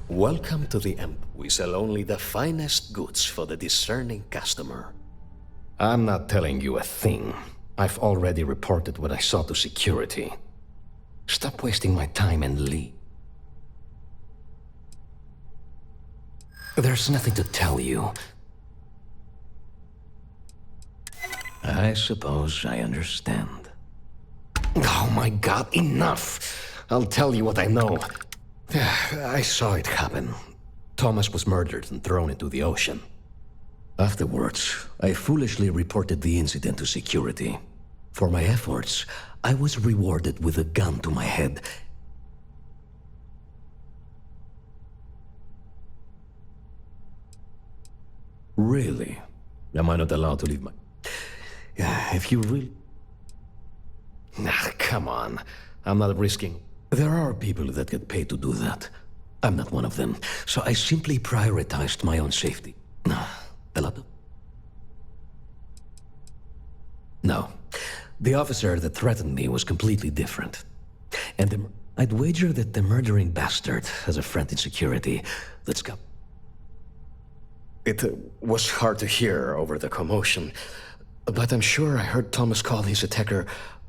Welcome to the Emp. We sell only the finest goods for the discerning customer. I'm not telling you a thing. I've already reported what I saw to security. Stop wasting my time and leave. There's nothing to tell you. I suppose I understand. Oh my god, enough! I'll tell you what I know. I saw it happen. Thomas was murdered and thrown into the ocean. Afterwards, I foolishly reported the incident to security. For my efforts, I was rewarded with a gun to my head. Really? Am I not allowed to leave my... If you really... Come on. I'm not risking... There are people that get paid to do that. I'm not one of them, so I simply prioritized my own safety. No. The officer that threatened me was completely different. And I'd wager that the murdering bastard has a friend in security that's got... It was hard to hear over the commotion, but I'm sure I heard Thomas call his attacker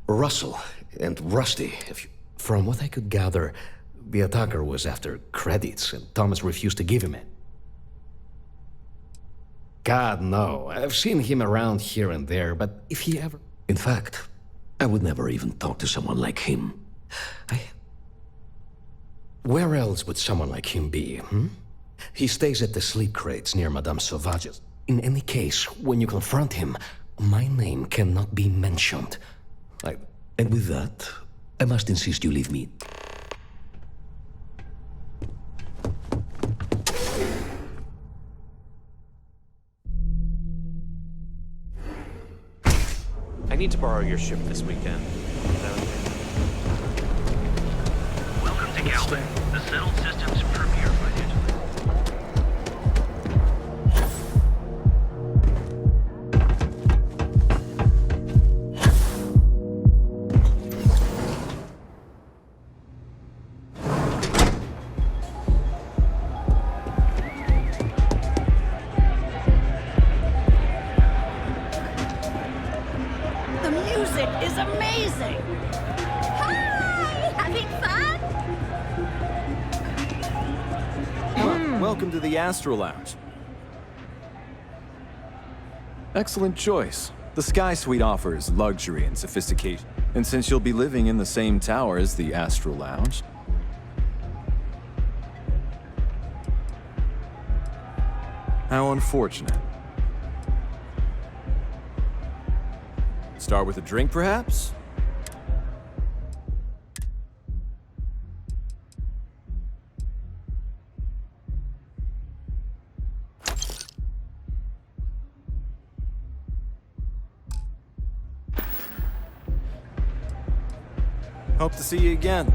Russell and Rusty. From what I could gather, the attacker was after credits, and Thomas refused to give him it. God, no. I've seen him around here and there, but if he ever... In fact, I would never even talk to someone like him. Where else would someone like him be, He stays at the sleep crates near Madame Sauvage's. In any case, when you confront him, my name cannot be mentioned. And with that, I must insist you leave me. I need to borrow your ship this weekend. Welcome to Galvin, the settled system's premier financial. Is amazing! Hi! Having fun? Welcome to the Astro Lounge. Excellent choice. The Sky Suite offers luxury and sophistication. And since you'll be living in the same tower as the Astro Lounge... How unfortunate. Start with a drink, perhaps? Hope to see you again.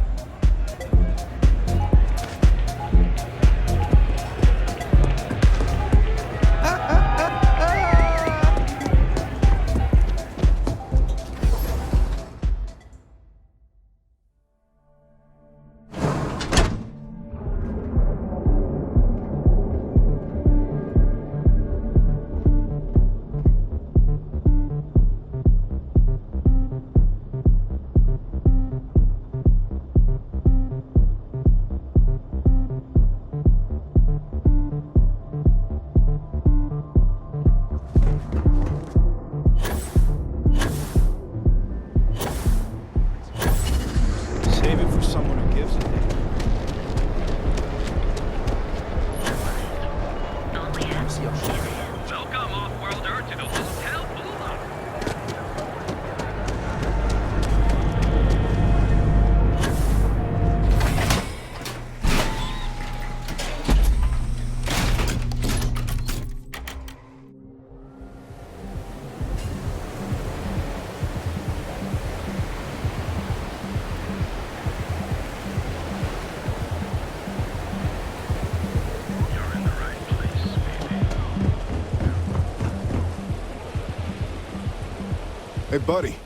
Hey, buddy.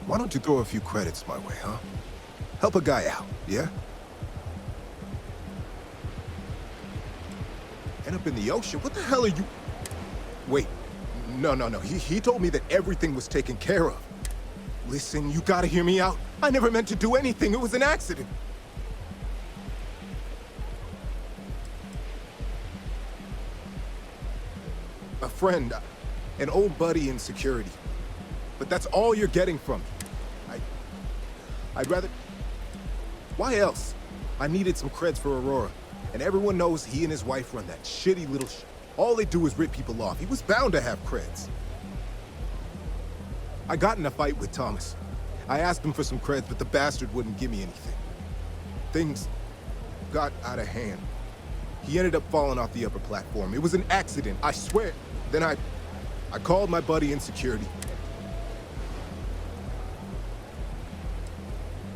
Why don't you throw a few credits my way, huh? Help a guy out, yeah? End up in the ocean? What the hell are you... Wait. No. He told me that everything was taken care of. Listen, you gotta hear me out. I never meant to do anything. It was an accident. A friend, an old buddy in security. But that's all you're getting from me. I'd rather... Why else? I needed some creds for Aurora. And everyone knows he and his wife run that shitty little All they do is rip people off. He was bound to have creds. I got in a fight with Thomas. I asked him for some creds, but the bastard wouldn't give me anything. Things got out of hand. He ended up falling off the upper platform. It was an accident, I swear. Then I called my buddy in security.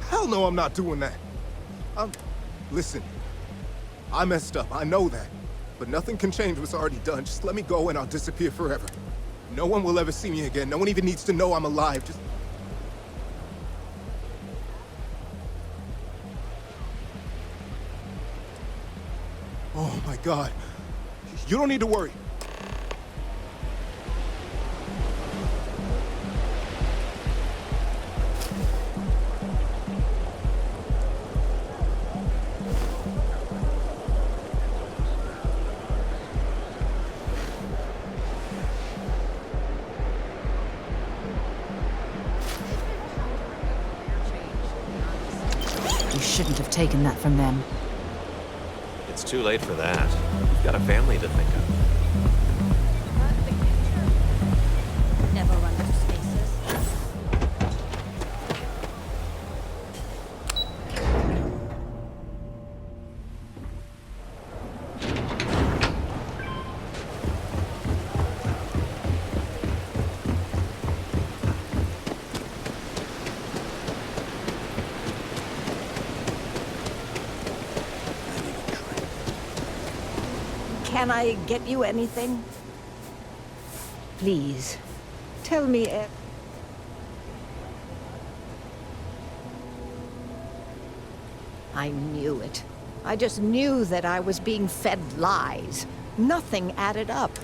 Hell no, I'm not doing that. Listen, I messed up, I know that. But nothing can change what's already done. Just let me go and I'll disappear forever. No one will ever see me again. No one even needs to know I'm alive. Just... Oh my God. You don't need to worry. You shouldn't have taken that from them. It's too late for that. You've got a family to think of. Never run out of spaces. Can I get you anything? Please, tell me I knew it. I just knew that I was being fed lies. Nothing added up.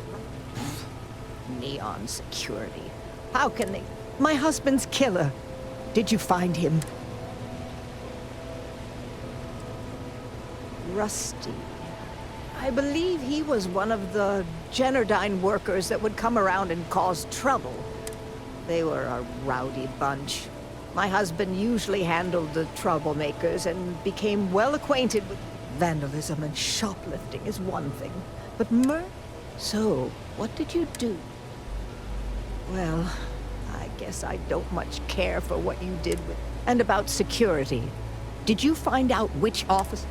Neon security. How can they... My husband's killer. Did you find him? Rusty. I believe he was one of the Genodyne workers that would come around and cause trouble. They were a rowdy bunch. My husband usually handled the troublemakers and became well acquainted with vandalism and shoplifting is one thing, but So, what did you do? Well, I guess I don't much care for what you did with... And about security. Did you find out which office...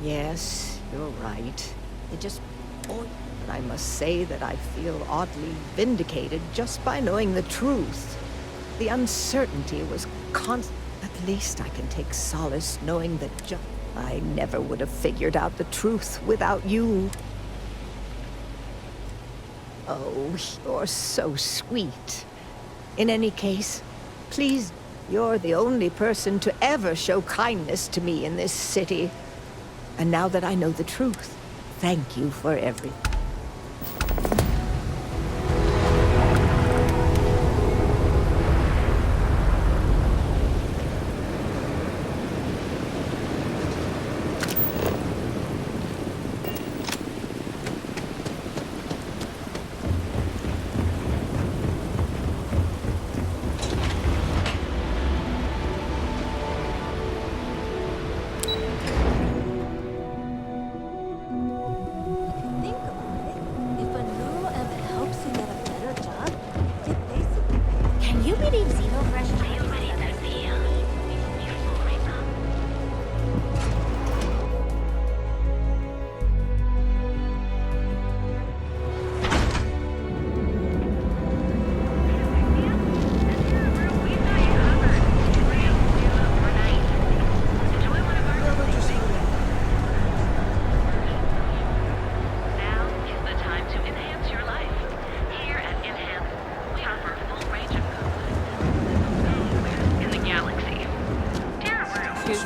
Yes, you're right. It just... But I must say that I feel oddly vindicated just by knowing the truth. The uncertainty was constant. At least I can take solace knowing that I never would have figured out the truth without you. Oh, you're so sweet. In any case, please, you're the only person to ever show kindness to me in this city. And now that I know the truth, thank you for everything.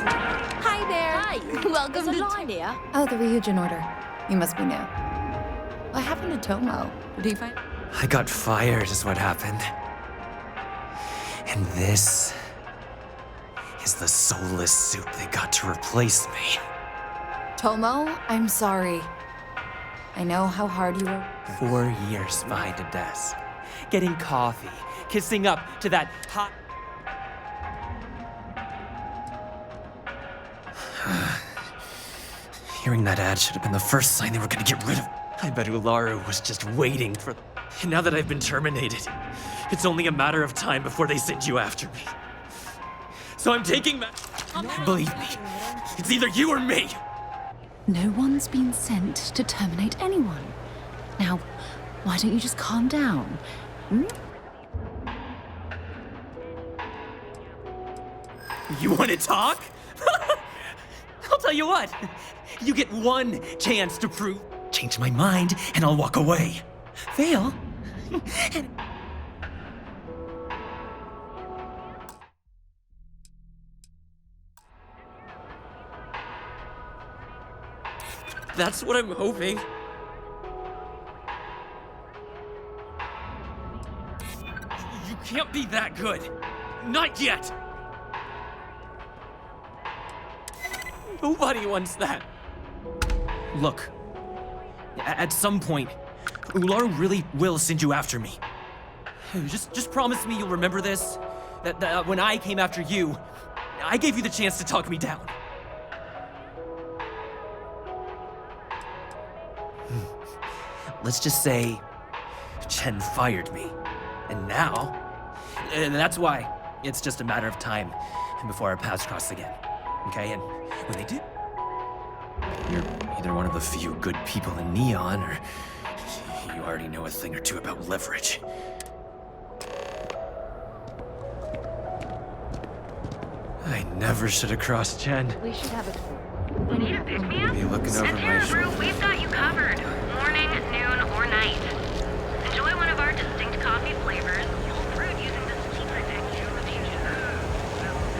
Hi there. Hi. Welcome to Lydia. Oh, the Ryujin order. You must be new. What happened to Tomo? Did he find... I got fired is what happened. And this is the soulless suit they got to replace me. Tomo, I'm sorry. I know how hard you were. 4 years behind a desk, getting coffee, kissing up to that hot... Hearing that ad should have been the first sign they were gonna get rid of. I bet Ularu was just waiting for... And now that I've been terminated, it's only a matter of time before they send you after me. So I'm taking Believe me, it's either you or me! No one's been sent to terminate anyone. Now, why don't you just calm down? Hmm? You want to talk? I'll tell you what. You get one chance to prove. Change my mind, and I'll walk away. Fail. That's what I'm hoping. You can't be that good. Not yet. Nobody wants that. Look, at some point, Ularu really will send you after me. Just promise me you'll remember this. That when I came after you, I gave you the chance to talk me down. Let's just say Chen fired me. And now, that's why it's just a matter of time before our paths cross again. Okay, and when they do, you're either one of the few good people in Neon, or you already know a thing or two about leverage. I never should have crossed Chen. We should have it. You need a pick-me-up? Be looking over my shoulder. We've got you covered. Morning, noon, or night. Enjoy one of our distinct coffee flavors, all brewed using the secret MxUNKxY fusion.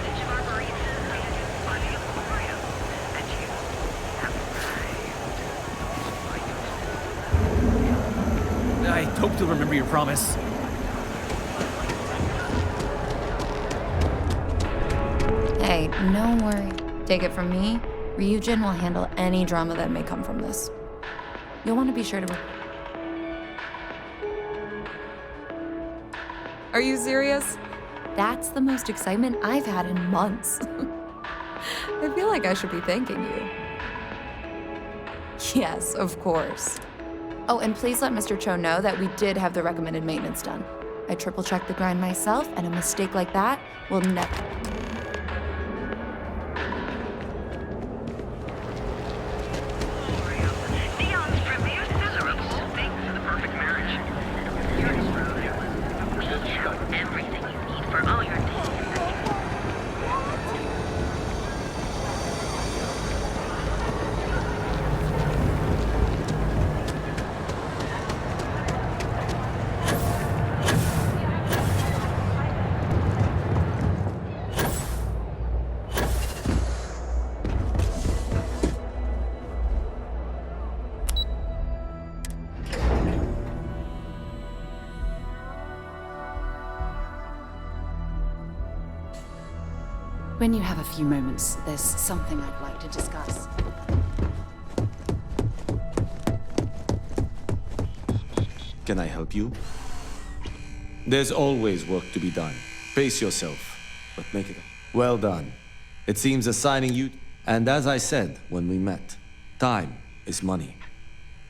Each of our baristas made by the Aquarium. And you have I hope you'll remember your promise. Hey, no worry. Take it from me, Ryujin will handle any drama that may come from this. You'll want to be sure to... Are you serious? That's the most excitement I've had in months. I feel like I should be thanking you. Yes, of course. Oh, and please let Mr. Cho know that we did have the recommended maintenance done. I triple-checked the grind myself, and a mistake like that will never... Neon's premier scissor of all things for the perfect marriage. We have everything you need for all your needs. When you have a few moments, there's something I'd like to discuss. Can I help you? There's always work to be done. Pace yourself, but make it well done. It seems assigning you... And as I said when we met, time is money.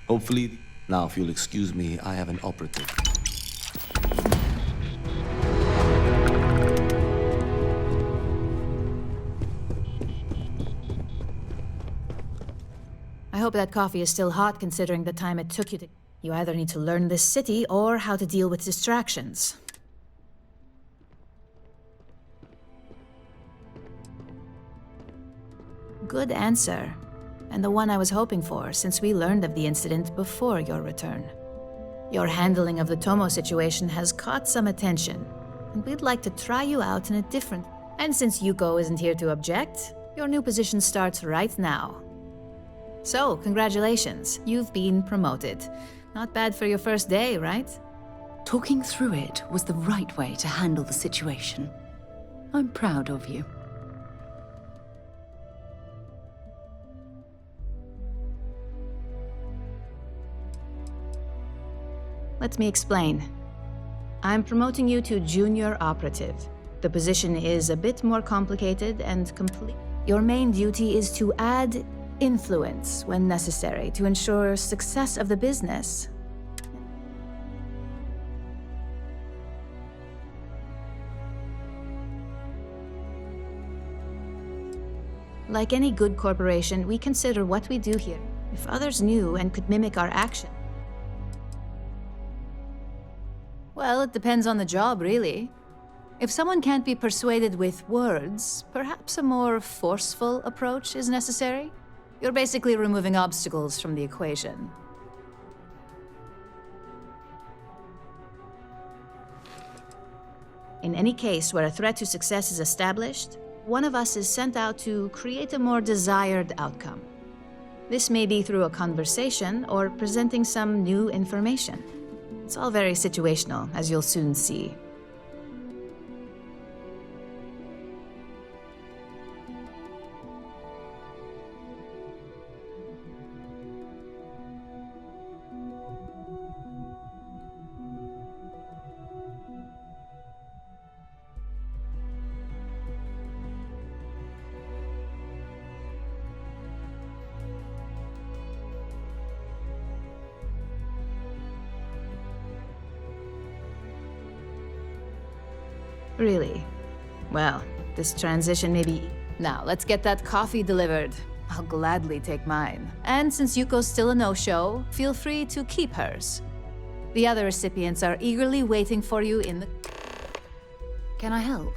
Hopefully... Now, if you'll excuse me, I have an operative. I hope that coffee is still hot considering the time it took you to... You either need to learn this city or how to deal with distractions. Good answer. And the one I was hoping for, since we learned of the incident before your return. Your handling of the Tomo situation has caught some attention, and we'd like to try you out in a different... And since Yuko isn't here to object, Your new position starts right now. So, congratulations. You've been promoted. Not bad for your first day, right? Talking through it was the right way to handle the situation. I'm proud of you. Let me explain. I'm promoting you to junior operative. The position is a bit more complicated and complete. Your main duty is to add influence when necessary to ensure success of the business. Like any good corporation, we consider what we do here. If others knew and could mimic our action. Well, it depends on the job, really. If someone can't be persuaded with words, perhaps a more forceful approach is necessary. You're basically removing obstacles from the equation. In any case where a threat to success is established, one of us is sent out to create a more desired outcome. This may be through a conversation or presenting some new information. It's all very situational, as you'll soon see. Really? Well, this transition may be... Now, let's get that coffee delivered. I'll gladly take mine. And since Yuko's still a no-show, feel free to keep hers. The other recipients are eagerly waiting for you in the... Can I help?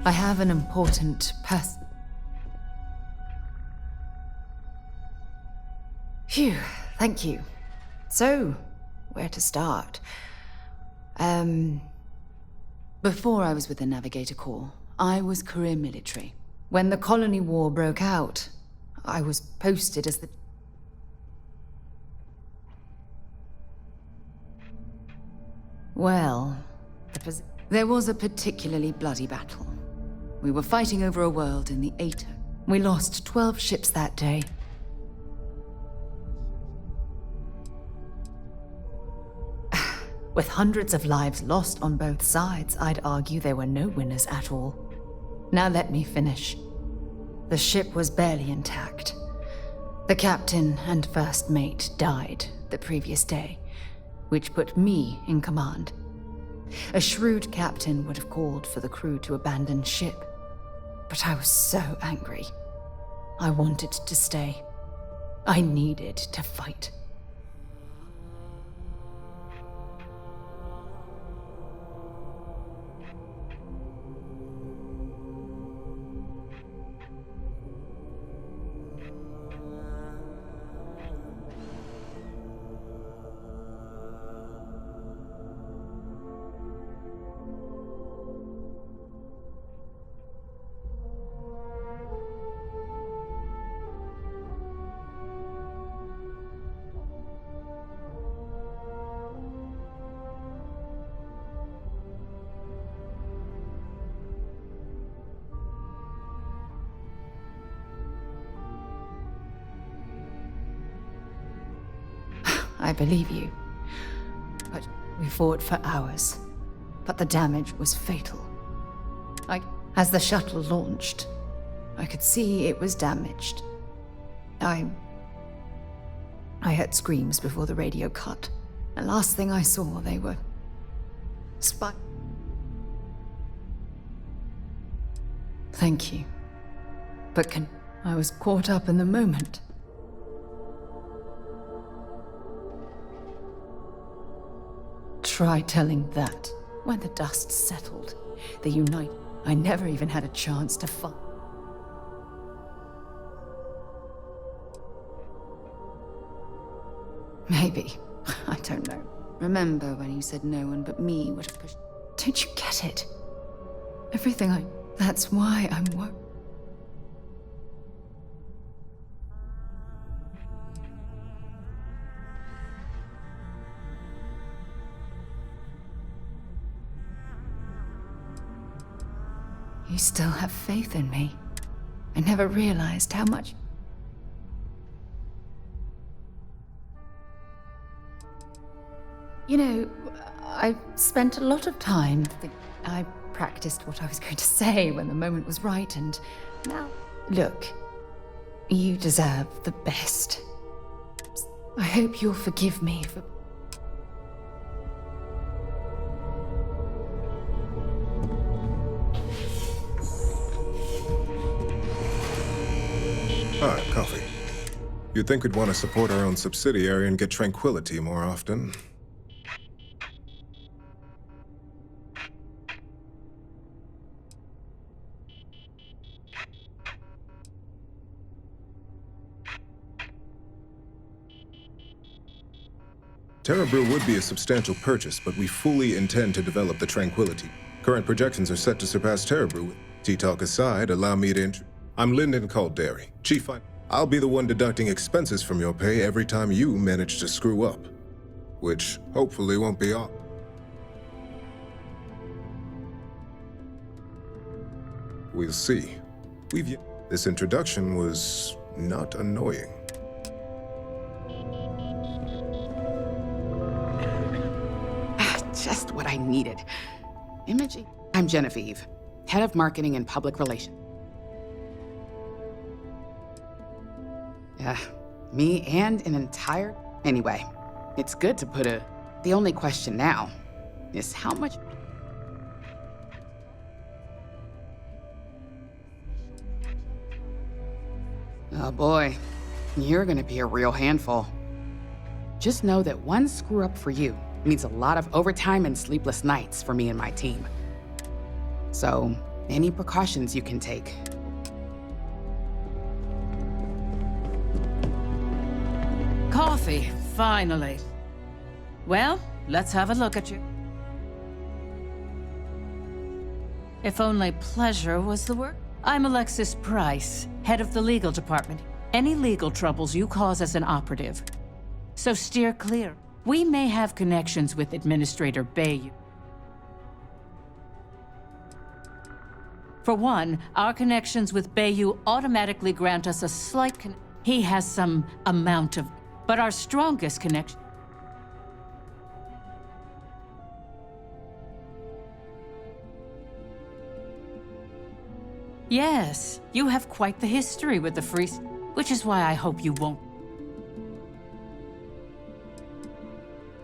I have an important Phew, thank you. So, where to start? Before I was with the Navigator Corps, I was career military. When the Colony War broke out, I was posted as the... Well, there was a particularly bloody battle. We were fighting over a world in the Aether. We lost 12 ships that day. With hundreds of lives lost on both sides, I'd argue there were no winners at all. Now let me finish. The ship was barely intact. The captain and first mate died the previous day, which put me in command. A shrewd captain would have called for the crew to abandon ship. But I was so angry. I wanted to stay. I needed to fight. I believe you. But we fought for hours. But the damage was fatal. As the shuttle launched, I could see it was damaged. I heard screams before the radio cut. The last thing I saw, they were Thank you. But I was caught up in the moment. Try telling that when the dust settled. I never even had a chance to fight. Maybe. I don't know. Remember when you said no one but me would have pushed... Don't you get it? That's why I'm worried. You still have faith in me. I never realized how much... You know, I spent a lot of time I practiced what I was going to say when the moment was right, and now... Look, you deserve the best. I hope you'll forgive me for... Hi, Coffee. You'd think we'd want to support our own subsidiary and get tranquility more often. Terrabrew would be a substantial purchase, but we fully intend to develop the Tranquility. Current projections are set to surpass Terrabrew. T-Talk aside, allow me to I'm Lyndon Calderi, Chief I'll be the one deducting expenses from your pay every time you manage to screw up. Which, hopefully, won't be all. We'll see. This introduction was not annoying. Just what I needed. Imaging. I'm Genevieve, head of marketing and public relations. Me and an entire... Anyway, it's good to put a... The only question now is how much... Oh boy, you're gonna be a real handful. Just know that one screw up for you means a lot of overtime and sleepless nights for me and my team. So, any precautions you can take. Coffee, finally. Well, let's have a look at you. If only pleasure was the word. I'm Alexis Price, head of the legal department. Any legal troubles you cause as an operative, so steer clear. We may have connections with Administrator Bayou. For one, our connections with Bayou automatically grant us a slight He has some amount of... But our strongest connection... Yes, you have quite the history with the Free... Which is why I hope you won't...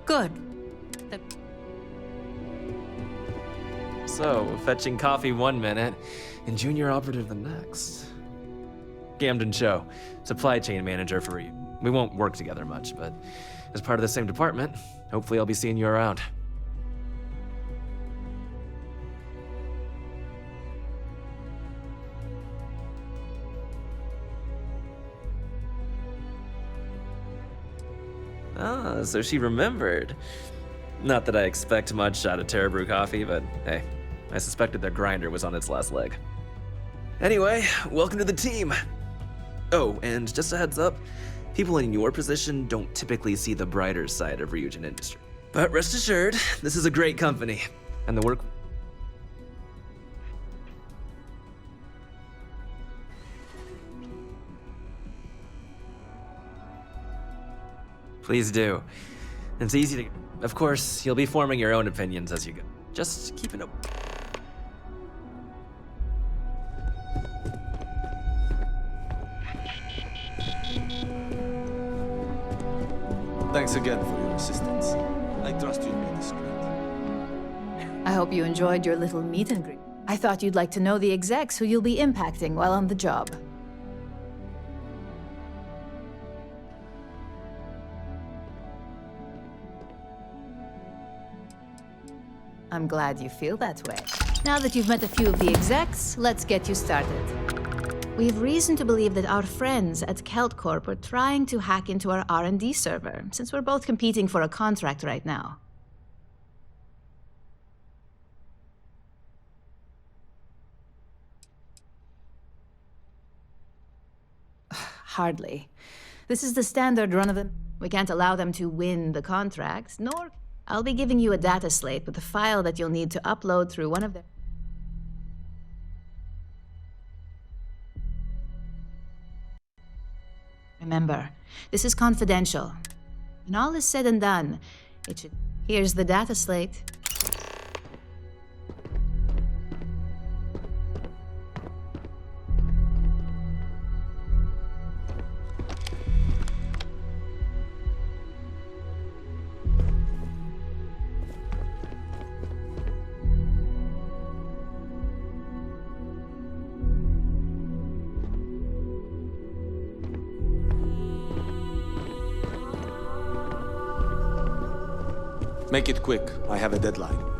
Good. So, fetching coffee 1 minute, and junior operative the next. Gamden Cho, supply chain manager for you. We won't work together much, but as part of the same department, hopefully I'll be seeing you around. Ah, so she remembered. Not that I expect much out of Terrabrew coffee, but hey, I suspected their grinder was on its last leg. Anyway, welcome to the team. Oh, and just a heads up, people in your position don't typically see the brighter side of Ryujin industry. But rest assured, this is a great company, and the work... Please do. It's easy to... Of course, you'll be forming your own opinions as you go. Just keep it open. Thanks again for your assistance. I trust you'll be discreet. I hope you enjoyed your little meet and greet. I thought you'd like to know the execs who you'll be impacting while on the job. I'm glad you feel that way. Now that you've met a few of the execs, let's get you started. We have reason to believe that our friends at Kelt Corp are trying to hack into our R&D server, since we're both competing for a contract right now. Hardly. This is the standard run of them. We can't allow them to win the contract, nor... I'll be giving you a data slate with a file that you'll need to upload through one of their... Remember, this is confidential. When all is said and done, it should... Here's the data slate. Make it quick. I have a deadline.